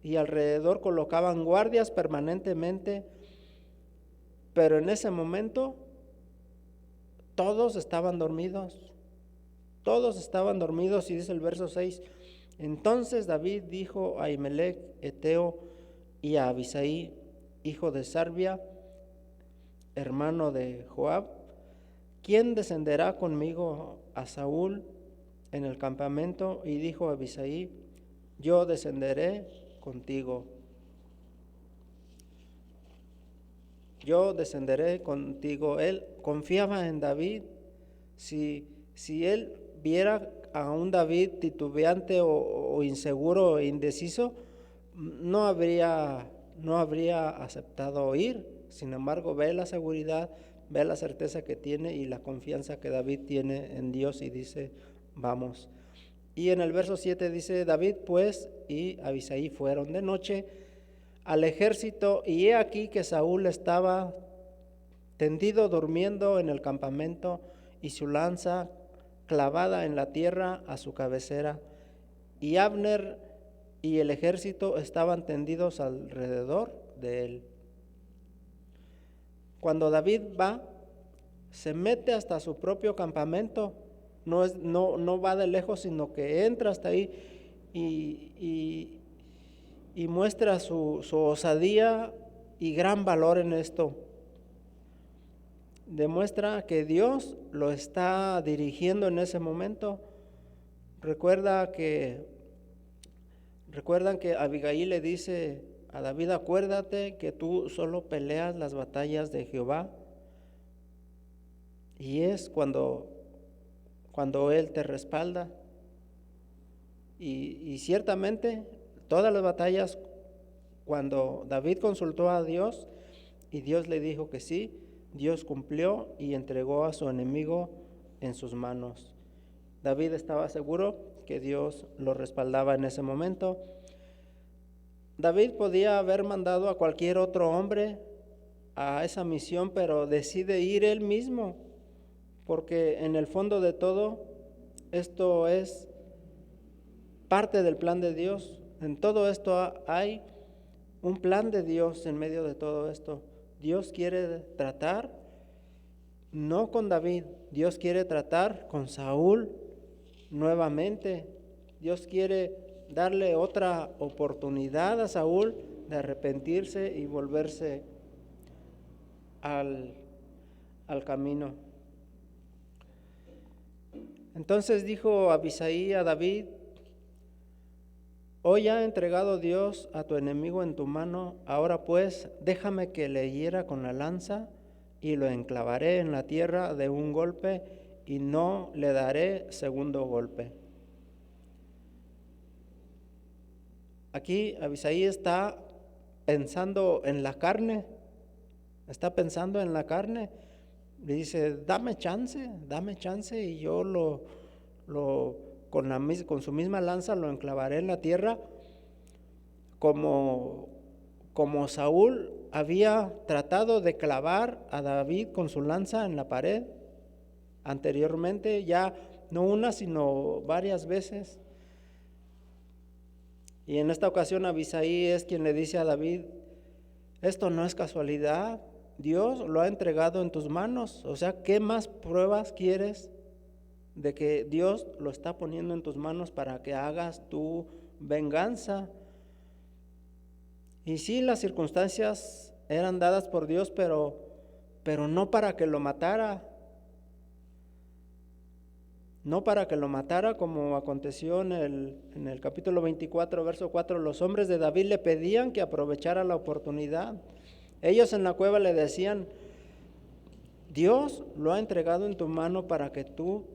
y alrededor colocaban guardias permanentemente, pero en ese momento todos estaban dormidos, y dice el verso 6, entonces David dijo a Ahimelech Eteo y a Abisai, hijo de Sarbia, hermano de Joab, ¿quién descenderá conmigo a Saúl en el campamento? Y dijo Abisai, yo descenderé contigo. Yo descenderé contigo. Él confiaba en David. Si él viera a un David titubeante o inseguro o indeciso, no habría aceptado ir. Sin embargo, ve la seguridad, ve la certeza que tiene y la confianza que David tiene en Dios, y dice, vamos. Y en el verso 7 dice, David pues y Abisai fueron de noche al ejército, y he aquí que Saúl estaba tendido durmiendo en el campamento, y su lanza clavada en la tierra a su cabecera, y Abner y el ejército estaban tendidos alrededor de él. Cuando David va, se mete hasta su propio campamento, no va de lejos, sino que entra hasta ahí y muestra su osadía y gran valor en esto. Demuestra que Dios lo está dirigiendo en ese momento. Recuerdan que Abigail le dice a David, acuérdate que tú solo peleas las batallas de Jehová, y es cuando Él te respalda. Y ciertamente todas las batallas, cuando David consultó a Dios y Dios le dijo que sí, Dios cumplió y entregó a su enemigo en sus manos. David estaba seguro que Dios lo respaldaba en ese momento. David podía haber mandado a cualquier otro hombre a esa misión, pero decide ir él mismo, porque en el fondo de todo, esto es parte del plan de Dios. En todo esto hay un plan de Dios en medio de todo esto. Dios quiere tratar no con David, Dios quiere tratar con Saúl nuevamente. Dios quiere darle otra oportunidad a Saúl de arrepentirse y volverse al camino. Entonces dijo Abisai a David, hoy ha entregado Dios a tu enemigo en tu mano, ahora pues déjame que le hiera con la lanza y lo enclavaré en la tierra de un golpe y no le daré segundo golpe. Aquí Abisai está pensando en la carne, Le dice, dame chance y yo con su misma lanza lo enclavaré en la tierra, como Saúl había tratado de clavar a David con su lanza en la pared anteriormente, ya no una sino varias veces. Y en esta ocasión Abisai es quien le dice a David, esto no es casualidad, Dios lo ha entregado en tus manos. O sea, ¿qué más pruebas quieres de que Dios lo está poniendo en tus manos para que hagas tu venganza? Y sí, las circunstancias eran dadas por Dios, pero no para que lo matara. No para que lo matara, como aconteció en el capítulo 24, verso 4. Los hombres de David le pedían que aprovechara la oportunidad. Ellos en la cueva le decían, Dios lo ha entregado en tu mano para que tú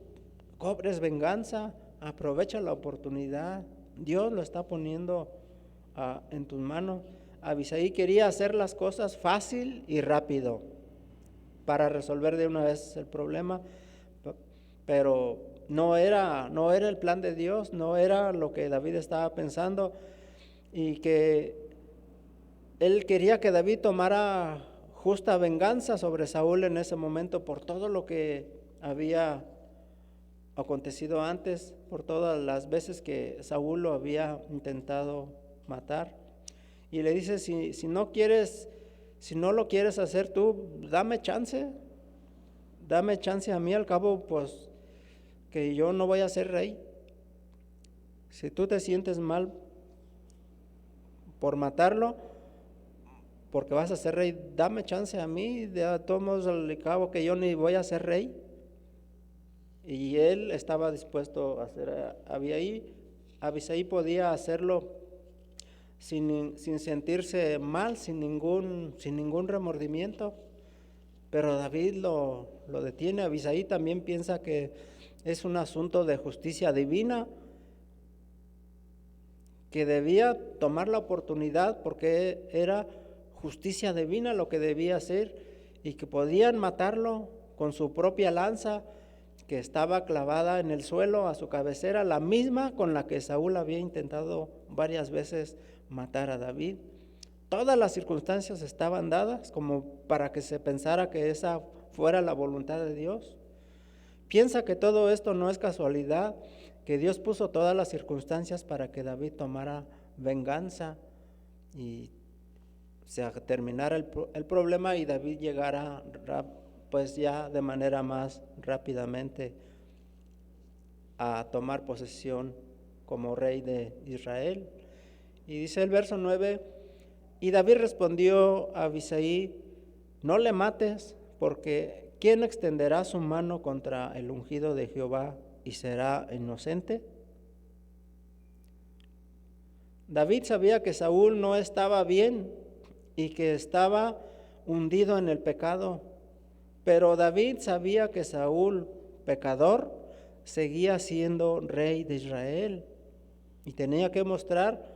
cobres venganza, aprovecha la oportunidad. Dios lo está poniendo en tus manos. Abisai quería hacer las cosas fácil y rápido para resolver de una vez el problema, pero no era el plan de Dios, no era lo que David estaba pensando, y que él quería que David tomara justa venganza sobre Saúl en ese momento por todo lo que había acontecido antes, por todas las veces que Saúl lo había intentado matar. Y le dice, si no lo quieres hacer tú, dame chance a mí, al cabo pues que yo no voy a ser rey. Si tú te sientes mal por matarlo, porque vas a ser rey, dame chance a mí, de todos modos al cabo que yo ni voy a ser rey. Y él estaba dispuesto a hacer. Abisai podía hacerlo sin sentirse mal, sin ningún remordimiento, pero David lo detiene. Abisai también piensa que es un asunto de justicia divina, que debía tomar la oportunidad porque era justicia divina lo que debía hacer, y que podían matarlo con su propia lanza que estaba clavada en el suelo a su cabecera, la misma con la que Saúl había intentado varias veces matar a David. Todas las circunstancias estaban dadas como para que se pensara que esa fuera la voluntad de Dios. Piensa que todo esto no es casualidad, que Dios puso todas las circunstancias para que David tomara venganza y se terminara el problema, y David llegara pues ya de manera más rápidamente a tomar posesión como rey de Israel. Y dice el verso 9, y David respondió a Abisai, no le mates, porque ¿quién extenderá su mano contra el ungido de Jehová y será inocente? David sabía que Saúl no estaba bien y que estaba hundido en el pecado, pero David sabía que Saúl, pecador, seguía siendo rey de Israel y tenía que mostrar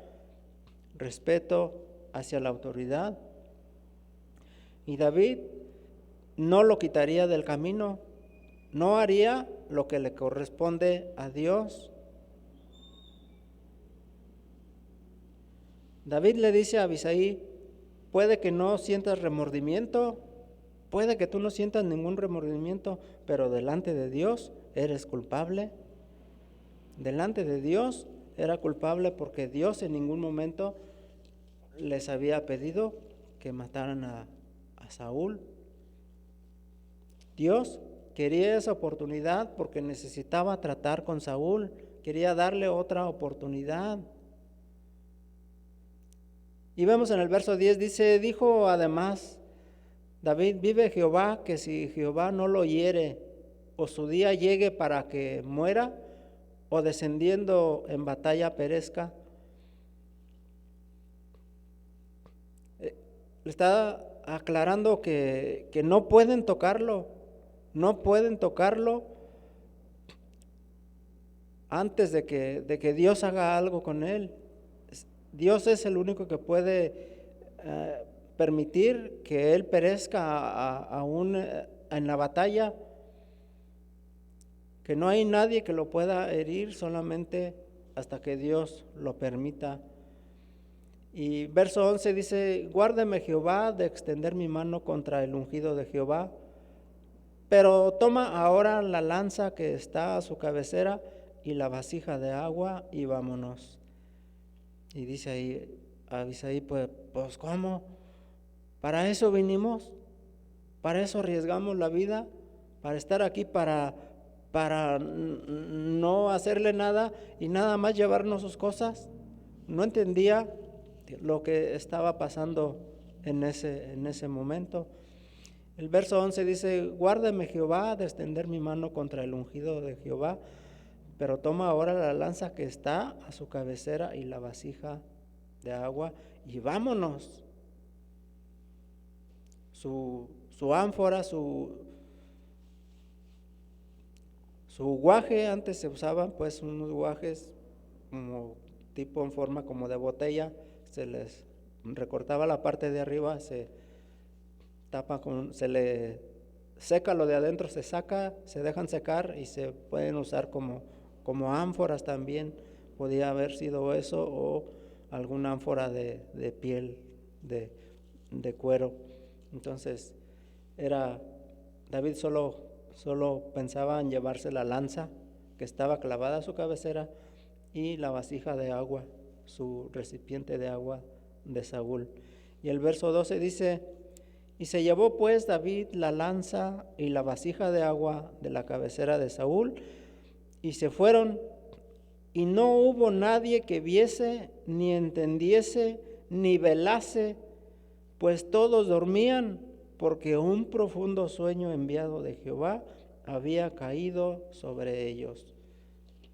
respeto hacia la autoridad. Y David no lo quitaría del camino, no haría lo que le corresponde a Dios. David le dice a Abisai, puede que no sientas remordimiento, puede que tú no sientas ningún remordimiento, pero delante de Dios eres culpable. Delante de Dios era culpable porque Dios en ningún momento les había pedido que mataran a Saúl. Dios quería esa oportunidad porque necesitaba tratar con Saúl, quería darle otra oportunidad. Y vemos en el verso 10, dijo además David, vive Jehová, que si Jehová no lo hiere, o su día llegue para que muera, o descendiendo en batalla perezca. Le está aclarando que no pueden tocarlo, antes de que Dios haga algo con él. Dios es el único que puede permitir que él perezca aún en la batalla, que no hay nadie que lo pueda herir, solamente hasta que Dios lo permita. Y verso 11 dice, guárdeme Jehová de extender mi mano contra el ungido de Jehová, pero toma ahora la lanza que está a su cabecera y la vasija de agua y vámonos. Y dice ahí Abisai, pues ¿cómo? Para eso vinimos, para eso arriesgamos la vida, para estar aquí, para no hacerle nada y nada más llevarnos sus cosas. No entendía lo que estaba pasando en ese momento. El verso 11 dice, guárdeme Jehová de extender mi mano contra el ungido de Jehová, pero toma ahora la lanza que está a su cabecera y la vasija de agua y vámonos. Su ánfora, su guaje, antes se usaban pues unos guajes como tipo en forma como de botella, se les recortaba la parte de arriba, se tapa se le seca lo de adentro, se saca, se dejan secar y se pueden usar como ánforas también. Podía haber sido eso o alguna ánfora de piel, de cuero. Entonces David solo pensaba en llevarse la lanza que estaba clavada a su cabecera y la vasija de agua, su recipiente de agua de Saúl. Y el verso 12 dice: y se llevó pues David la lanza y la vasija de agua de la cabecera de Saúl, y se fueron, y no hubo nadie que viese, ni entendiese, ni velase, pues todos dormían, porque un profundo sueño enviado de Jehová había caído sobre ellos.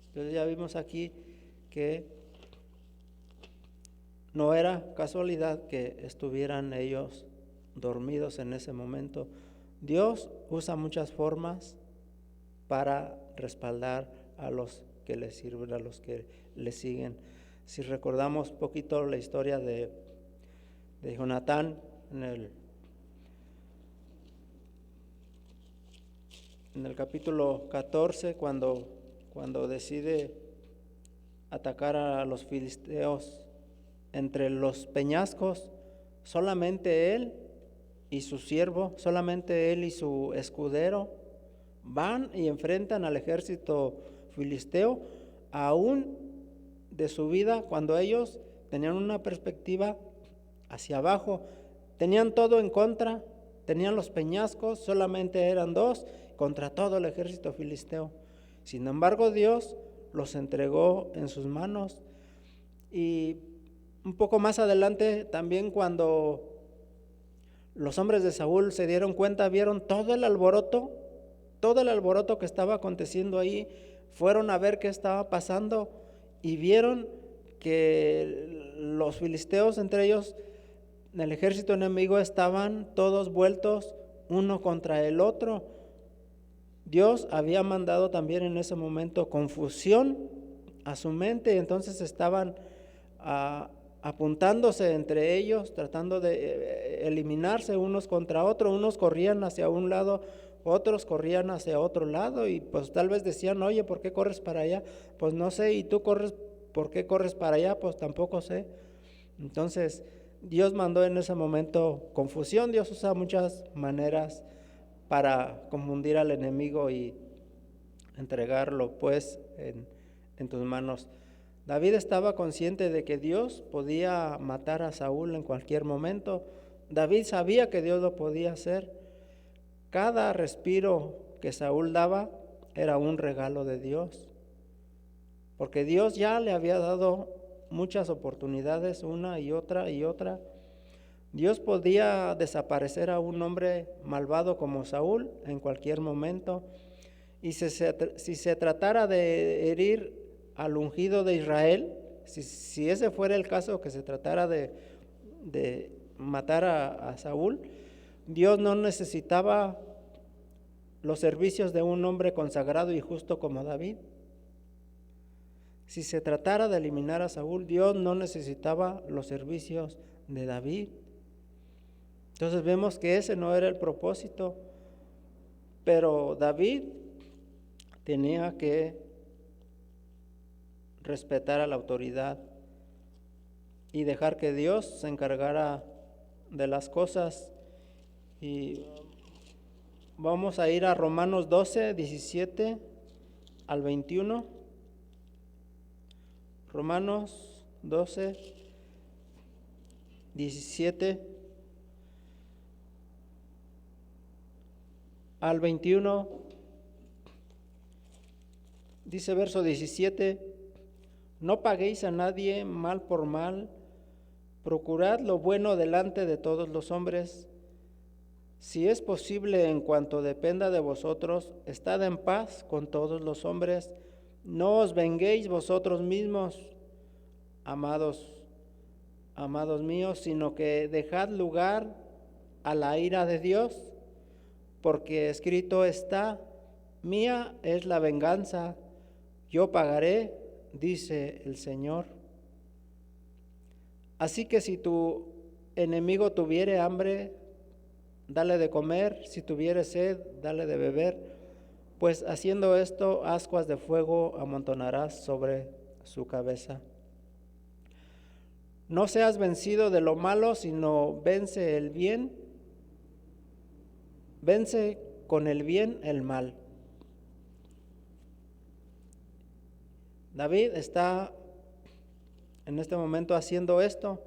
Entonces ya vimos aquí que no era casualidad que estuvieran ellos dormidos en ese momento. Dios usa muchas formas para respaldar a los que le sirven, a los que le siguen. Si recordamos poquito la historia de Jonatán en el capítulo 14, cuando decide atacar a los filisteos entre los peñascos, solamente él y su siervo, solamente él y su escudero van y enfrentan al ejército filisteo, aún de su vida, cuando ellos tenían una perspectiva hacia abajo, tenían todo en contra, tenían los peñascos, solamente eran dos contra todo el ejército filisteo. Sin embargo, Dios los entregó en sus manos. Y un poco más adelante, también cuando los hombres de Saúl se dieron cuenta, vieron todo el alboroto que estaba aconteciendo ahí, fueron a ver qué estaba pasando y vieron que los filisteos, entre ellos el ejército enemigo, estaban todos vueltos uno contra el otro. Dios había mandado también en ese momento confusión a su mente, y entonces estaban apuntándose entre ellos, tratando de eliminarse unos contra otros. Unos corrían hacia un lado, otros corrían hacia otro lado, y pues tal vez decían: oye, ¿por qué corres para allá? Pues no sé. ¿Y tú por qué corres para allá? Pues tampoco sé. Entonces Dios mandó en ese momento confusión. Dios usa muchas maneras para confundir al enemigo y entregarlo pues en tus manos. David estaba consciente de que Dios podía matar a Saúl en cualquier momento. David sabía que Dios lo podía hacer. Cada respiro que Saúl daba era un regalo de Dios, porque Dios ya le había dado muchas oportunidades, una y otra y otra. Dios podía desaparecer a un hombre malvado como Saúl en cualquier momento. Y si se tratara de herir al ungido de Israel, si ese fuera el caso, que se tratara de matar a Saúl, Dios no necesitaba los servicios de un hombre consagrado y justo como David. Si se tratara de eliminar a Saúl, Dios no necesitaba los servicios de David. Entonces vemos que ese no era el propósito, pero David tenía que respetar a la autoridad y dejar que Dios se encargara de las cosas. Y vamos a ir a Romanos 12, 17 al 21. Romanos 12, 17 al 21. Dice verso 17: no paguéis a nadie mal por mal, procurad lo bueno delante de todos los hombres. Si es posible, en cuanto dependa de vosotros, estad en paz con todos los hombres. No os venguéis vosotros mismos, amados míos, sino que dejad lugar a la ira de Dios, porque escrito está: mía es la venganza, yo pagaré, dice el Señor. Así que si tu enemigo tuviere hambre, dale de comer, si tuviere sed, dale de beber, pues haciendo esto, ascuas de fuego amontonarás sobre su cabeza. No seas vencido de lo malo, sino vence el bien. Vence con el bien el mal. David está en este momento haciendo esto,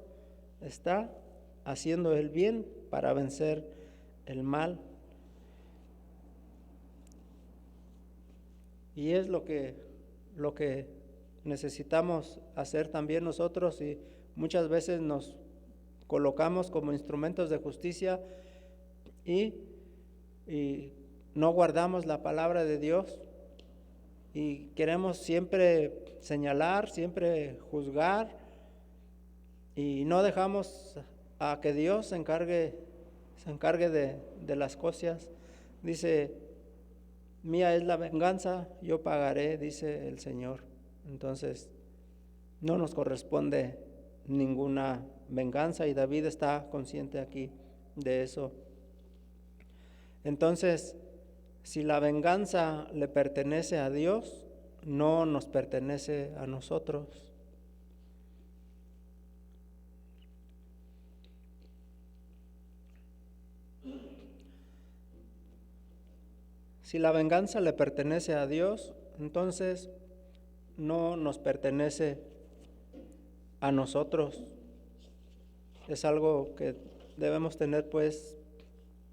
está haciendo el bien para vencer el mal. Y es lo que necesitamos hacer también nosotros, y muchas veces nos colocamos como instrumentos de justicia y no guardamos la palabra de Dios y queremos siempre señalar, siempre juzgar, y no dejamos a que Dios se encargue de las cosas. Dice: mía es la venganza, yo pagaré, dice el Señor. Entonces, no nos corresponde ninguna venganza, y David está consciente aquí de eso. Entonces, si la venganza le pertenece a Dios, no nos pertenece a nosotros. Si la venganza le pertenece a Dios, entonces no nos pertenece a nosotros. Es algo que debemos tener pues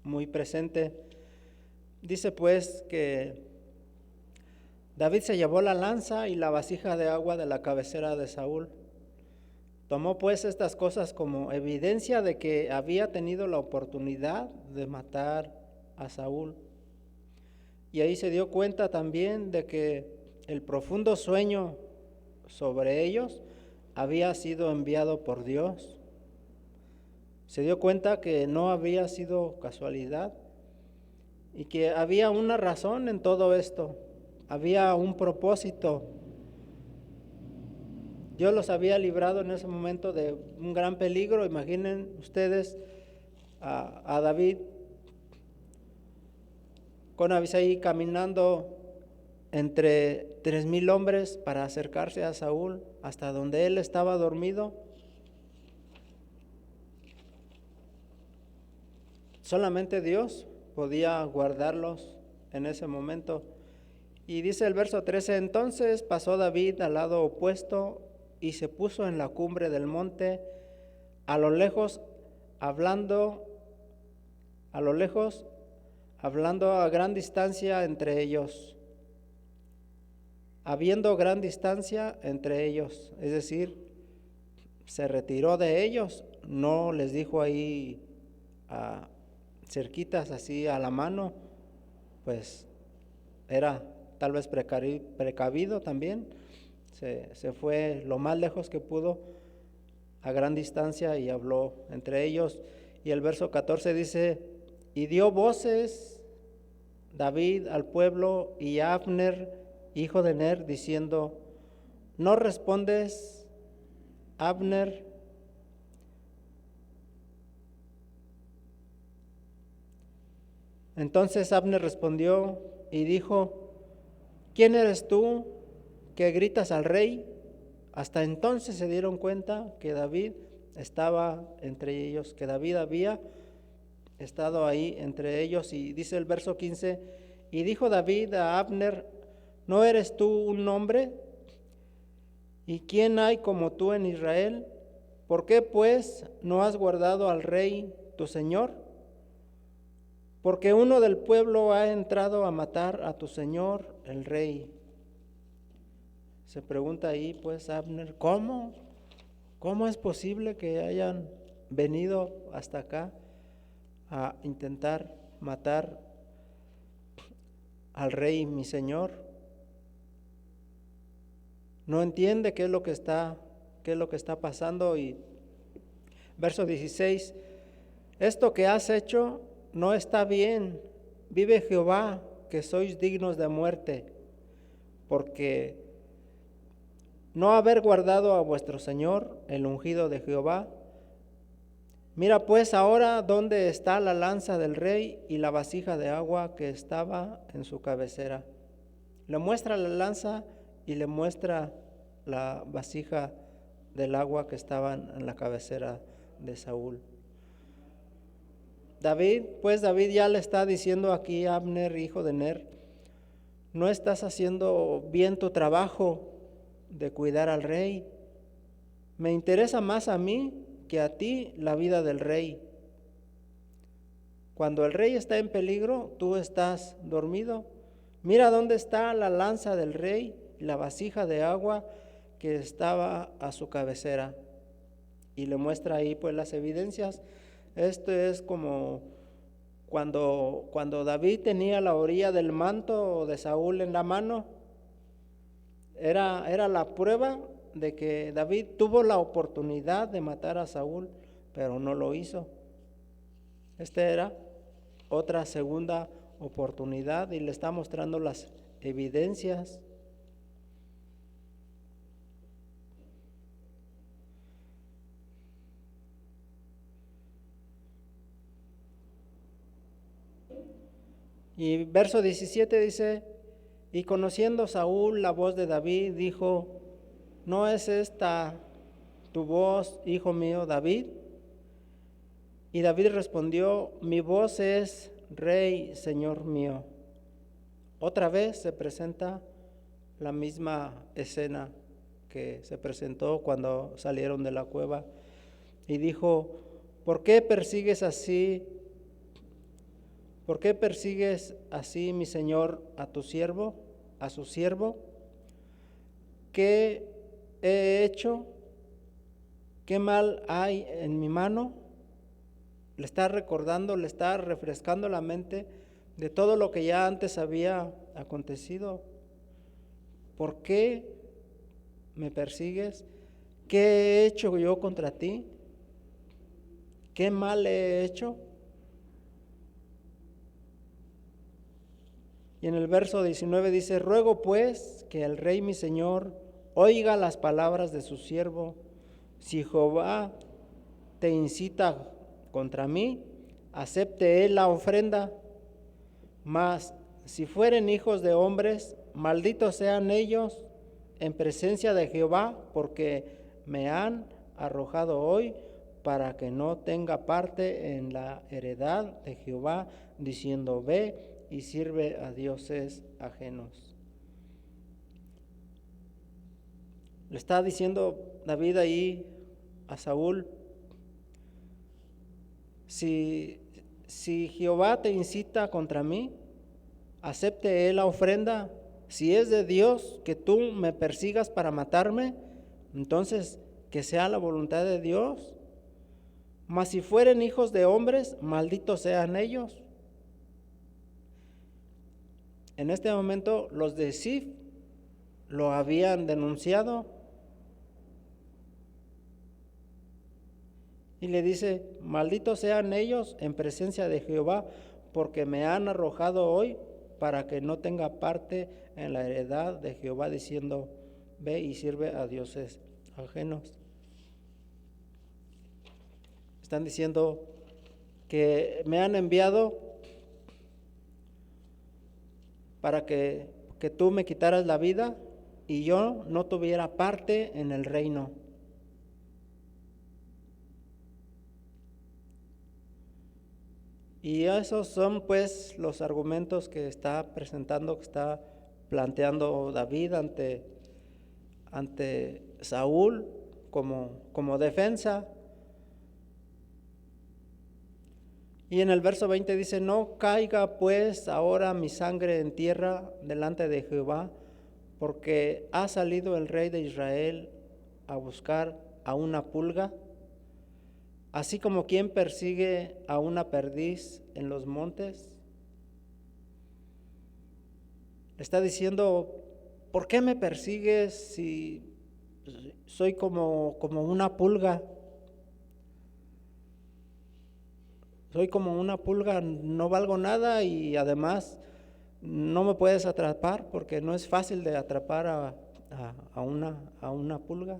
muy presente. Dice pues que David se llevó la lanza y la vasija de agua de la cabecera de Saúl. Tomó pues estas cosas como evidencia de que había tenido la oportunidad de matar a Saúl. Y ahí se dio cuenta también de que el profundo sueño sobre ellos había sido enviado por Dios. Se dio cuenta que no había sido casualidad y que había una razón en todo esto, había un propósito. Dios los había librado en ese momento de un gran peligro. Imaginen ustedes a David con Abisai caminando entre 3,000 hombres para acercarse a Saúl hasta donde él estaba dormido. Solamente Dios podía guardarlos en ese momento. Y dice el verso 13: entonces pasó David al lado opuesto y se puso en la cumbre del monte, a lo lejos hablando a gran distancia entre ellos. Habiendo gran distancia entre ellos, es decir, se retiró de ellos, no les dijo ahí cerquitas así a la mano, pues era tal vez precavido también. Se fue lo más lejos que pudo, a gran distancia, y habló entre ellos. Y el verso 14 dice: y dio voces David al pueblo y a Abner, hijo de Ner, diciendo: ¿no respondes, Abner? Entonces Abner respondió y dijo: ¿quién eres tú que gritas al rey? Hasta entonces se dieron cuenta que David estaba entre ellos, que David había estado ahí entre ellos. Y dice el verso 15: y dijo David a Abner: ¿no eres tú un hombre? ¿Y quién hay como tú en Israel? ¿Por qué pues no has guardado al rey tu señor? Porque uno del pueblo ha entrado a matar a tu señor el rey. Se pregunta ahí pues Abner: ¿cómo es posible que hayan venido hasta acá a intentar matar al rey mi señor? No entiende qué es lo que está pasando. Y verso 16: esto que has hecho no está bien. Vive Jehová, que sois dignos de muerte, porque no haber guardado a vuestro Señor, el ungido de Jehová. Mira pues ahora dónde está la lanza del rey y la vasija de agua que estaba en su cabecera. Le muestra la lanza y le muestra la vasija del agua que estaban en la cabecera de Saúl. David ya le está diciendo aquí a Abner, hijo de Ner, no estás haciendo bien tu trabajo de cuidar al rey. Me interesa más a mí que a ti la vida del rey. Cuando el rey está en peligro, tú estás dormido. Mira dónde está la lanza del rey y la vasija de agua que estaba a su cabecera. Y le muestra ahí pues las evidencias. Esto es como cuando David tenía la orilla del manto de Saúl en la mano. Era la prueba de que David tuvo la oportunidad de matar a Saúl, pero no lo hizo. Esta era otra segunda oportunidad y le está mostrando las evidencias. Y verso 17 dice, y conociendo Saúl la voz de David, dijo, ¿no es esta tu voz, hijo mío, David? Y David respondió, mi voz es Rey, Señor mío. Otra vez se presenta la misma escena que se presentó cuando salieron de la cueva. Y dijo, ¿por qué persigues así? ¿Por qué persigues así, mi señor, a tu siervo, a su siervo? ¿Qué he hecho? ¿Qué mal hay en mi mano? Le está recordando, le está refrescando la mente de todo lo que ya antes había acontecido. ¿Por qué me persigues? ¿Qué he hecho yo contra ti? ¿Qué mal he hecho? Y en el verso 19 dice, ruego pues que el rey mi señor oiga las palabras de su siervo. Si Jehová te incita contra mí, acepte él la ofrenda. Mas si fueren hijos de hombres, malditos sean ellos en presencia de Jehová, porque me han arrojado hoy para que no tenga parte en la heredad de Jehová, diciendo, ve y sirve a dioses ajenos. Le está diciendo David ahí a Saúl, si Jehová te incita contra mí, acepte él la ofrenda. Si es de Dios que tú me persigas para matarme, entonces que sea la voluntad de Dios. Mas si fueren hijos de hombres, malditos sean ellos. En este momento los de Ziph lo habían denunciado y le dice, malditos sean ellos en presencia de Jehová, porque me han arrojado hoy para que no tenga parte en la heredad de Jehová, diciendo, ve y sirve a dioses ajenos. Están diciendo que me han enviado para que tú me quitaras la vida y yo no tuviera parte en el reino. Y esos son pues los argumentos que está presentando, que está planteando David ante Saúl como defensa. Y en el verso 20 dice, no caiga pues ahora mi sangre en tierra delante de Jehová, porque ha salido el rey de Israel a buscar a una pulga, así como quien persigue a una perdiz en los montes. Está diciendo, ¿por qué me persigues si soy como una pulga? Soy como una pulga, no valgo nada y además no me puedes atrapar porque no es fácil de atrapar a una pulga,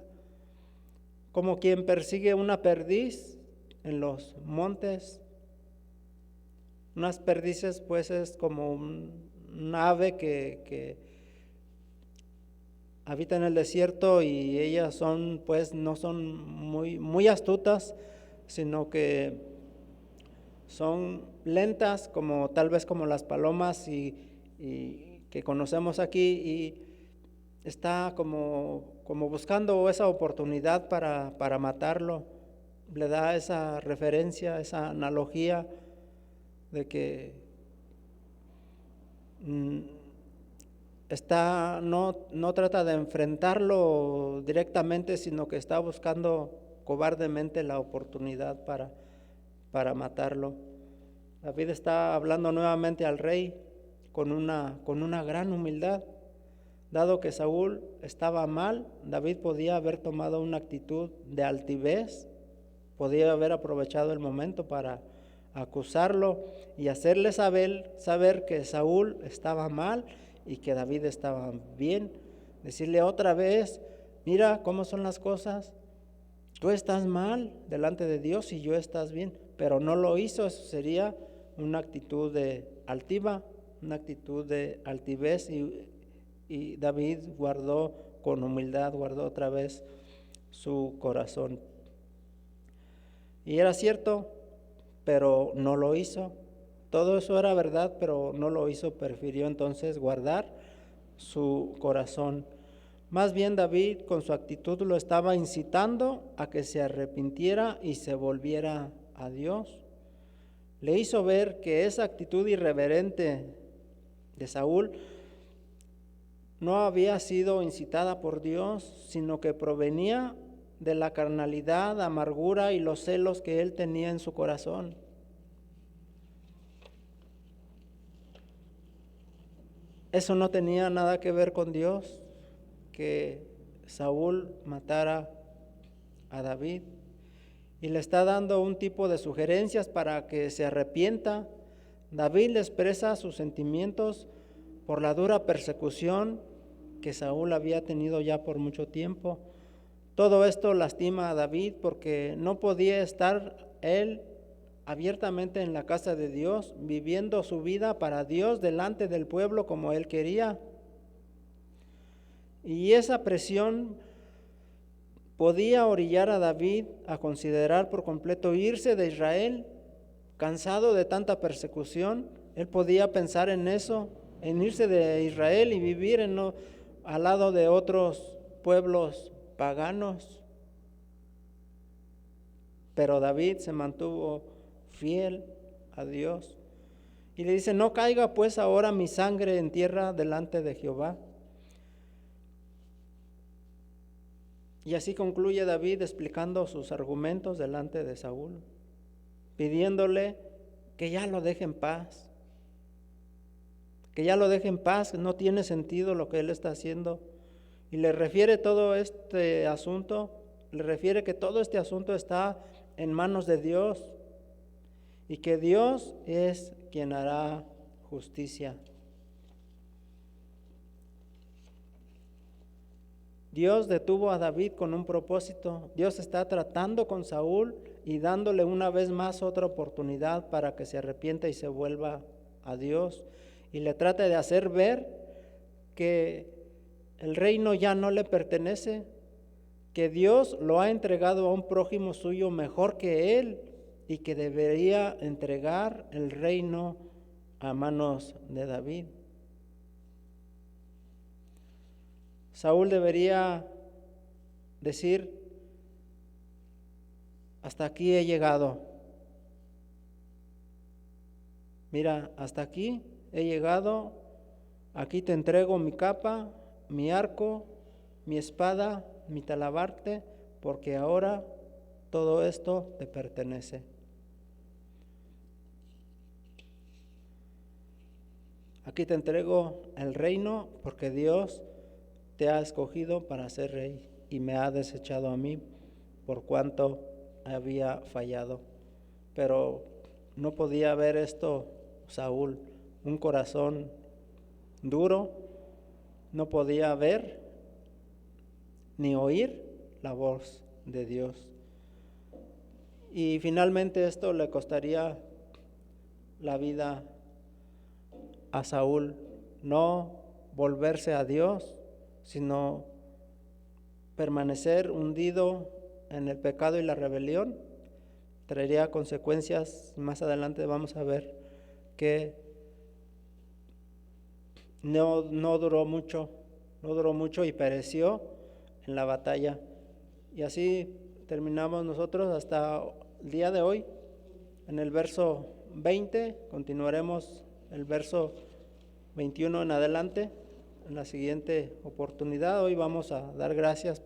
como quien persigue una perdiz en los montes. Unas perdices pues es como un ave que habita en el desierto, y ellas son pues no son muy astutas, sino que son lentas, como tal vez como las palomas y que conocemos aquí, y está como buscando esa oportunidad para matarlo. Le da esa referencia, esa analogía de que no trata de enfrentarlo directamente, sino que está buscando cobardemente la oportunidad para matarlo. David está hablando nuevamente al rey con una gran humildad. Dado que Saúl estaba mal, David podía haber tomado una actitud de altivez, podía haber aprovechado el momento para acusarlo y hacerle saber que Saúl estaba mal y que David estaba bien. Decirle otra vez: mira cómo son las cosas, tú estás mal delante de Dios y yo estás bien. Pero no lo hizo. Eso sería una actitud de altiva, una actitud de altivez, y David guardó con humildad, guardó otra vez su corazón. Y era cierto, pero no lo hizo. Todo eso era verdad, pero no lo hizo. Prefirió entonces guardar su corazón. Más bien David con su actitud lo estaba incitando a que se arrepintiera y se volviera a Dios. Le hizo ver que esa actitud irreverente de Saúl no había sido incitada por Dios, sino que provenía de la carnalidad, amargura y los celos que él tenía en su corazón. Eso no tenía nada que ver con Dios, que Saúl matara a David. Y le está dando un tipo de sugerencias para que se arrepienta. David le expresa sus sentimientos por la dura persecución que Saúl había tenido ya por mucho tiempo. Todo esto lastima a David porque no podía estar él abiertamente en la casa de Dios, viviendo su vida para Dios delante del pueblo como él quería. Y esa presión podía orillar a David a considerar por completo irse de Israel. Cansado de tanta persecución, él podía pensar en eso, en irse de Israel y vivir al lado de otros pueblos paganos. Pero David se mantuvo fiel a Dios y le dice: no caiga pues ahora mi sangre en tierra delante de Jehová. Y así concluye David explicando sus argumentos delante de Saúl, pidiéndole que ya lo deje en paz, que ya lo deje en paz, que no tiene sentido lo que él está haciendo. Y le refiere todo este asunto, le refiere que todo este asunto está en manos de Dios y que Dios es quien hará justicia. Dios detuvo a David con un propósito. Dios está tratando con Saúl y dándole una vez más otra oportunidad para que se arrepienta y se vuelva a Dios. Y le trata de hacer ver que el reino ya no le pertenece, que Dios lo ha entregado a un prójimo suyo mejor que él y que debería entregar el reino a manos de David. Saúl debería decir: hasta aquí he llegado. Mira, hasta aquí he llegado. Aquí te entrego mi capa, mi arco, mi espada, mi talabarte, porque ahora todo esto te pertenece. Aquí te entrego el reino, porque Dios te ha escogido para ser rey y me ha desechado a mí por cuanto había fallado. Pero no podía ver esto Saúl, un corazón duro, no podía ver ni oír la voz de Dios. Y finalmente esto le costaría la vida a Saúl, no volverse a Dios, sino permanecer hundido en el pecado y la rebelión. Traería consecuencias. Más adelante vamos a ver que no duró mucho y pereció en la batalla. Y así terminamos nosotros hasta el día de hoy. En el verso 20 continuaremos el verso 21 en adelante. En la siguiente oportunidad, hoy vamos a dar gracias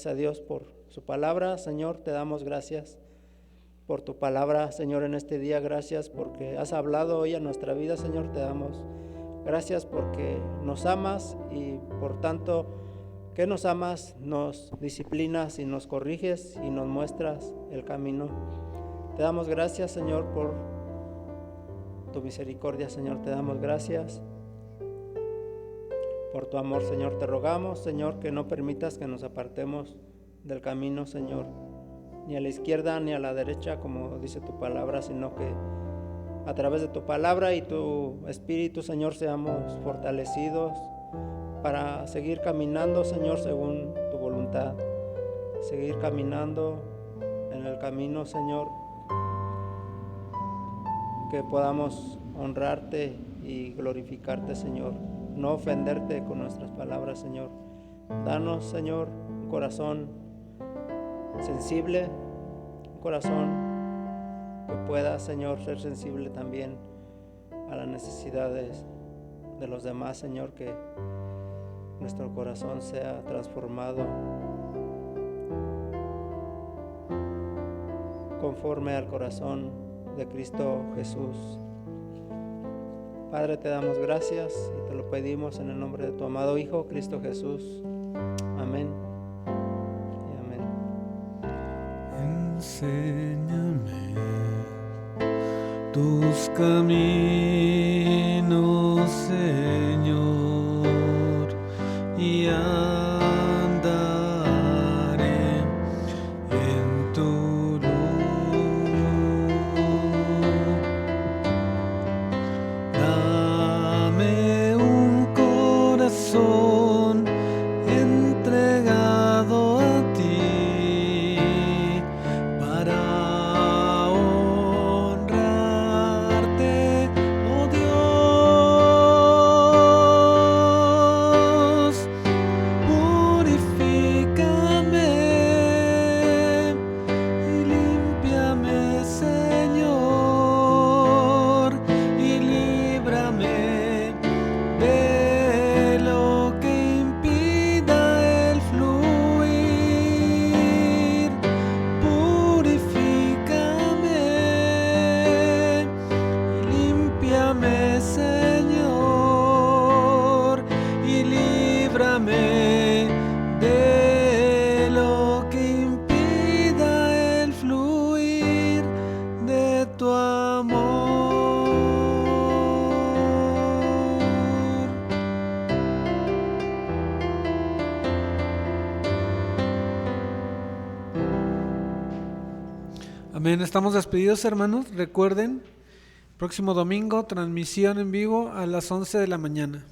a Dios por su palabra. Señor, te damos gracias por tu palabra, Señor, en este día. Gracias porque has hablado hoy a nuestra vida, Señor. Te damos gracias porque nos amas y por tanto que nos amas, nos disciplinas y nos corriges y nos muestras el camino. Te damos gracias, Señor, por tu misericordia, Señor. Te damos gracias por tu amor, Señor. Te rogamos, Señor, que no permitas que nos apartemos del camino, Señor, ni a la izquierda ni a la derecha, como dice tu palabra, sino que a través de tu palabra y tu Espíritu, Señor, seamos fortalecidos para seguir caminando, Señor, según tu voluntad, seguir caminando en el camino, Señor, que podamos honrarte y glorificarte, Señor, no ofenderte con nuestras palabras, Señor. Danos, Señor, un corazón sensible, un corazón que pueda, Señor, ser sensible también a las necesidades de los demás, Señor, que nuestro corazón sea transformado conforme al corazón de Cristo Jesús. Padre, te damos gracias y te lo pedimos en el nombre de tu amado Hijo, Cristo Jesús. Amén y amén. Enséñame tus caminos, Señor, y andaré en tu luz. Dame un corazón entregado a ti para honrarte, oh Dios. Purifícame y límpiame, Señor, y líbrame de lo que impida el fluir. Purifícame y límpiame, Señor, y líbrame de lo que impida el fluir de tu amor. Amén. Estamos despedidos, hermanos. Recuerden, próximo domingo, transmisión en vivo a las 11 de la mañana.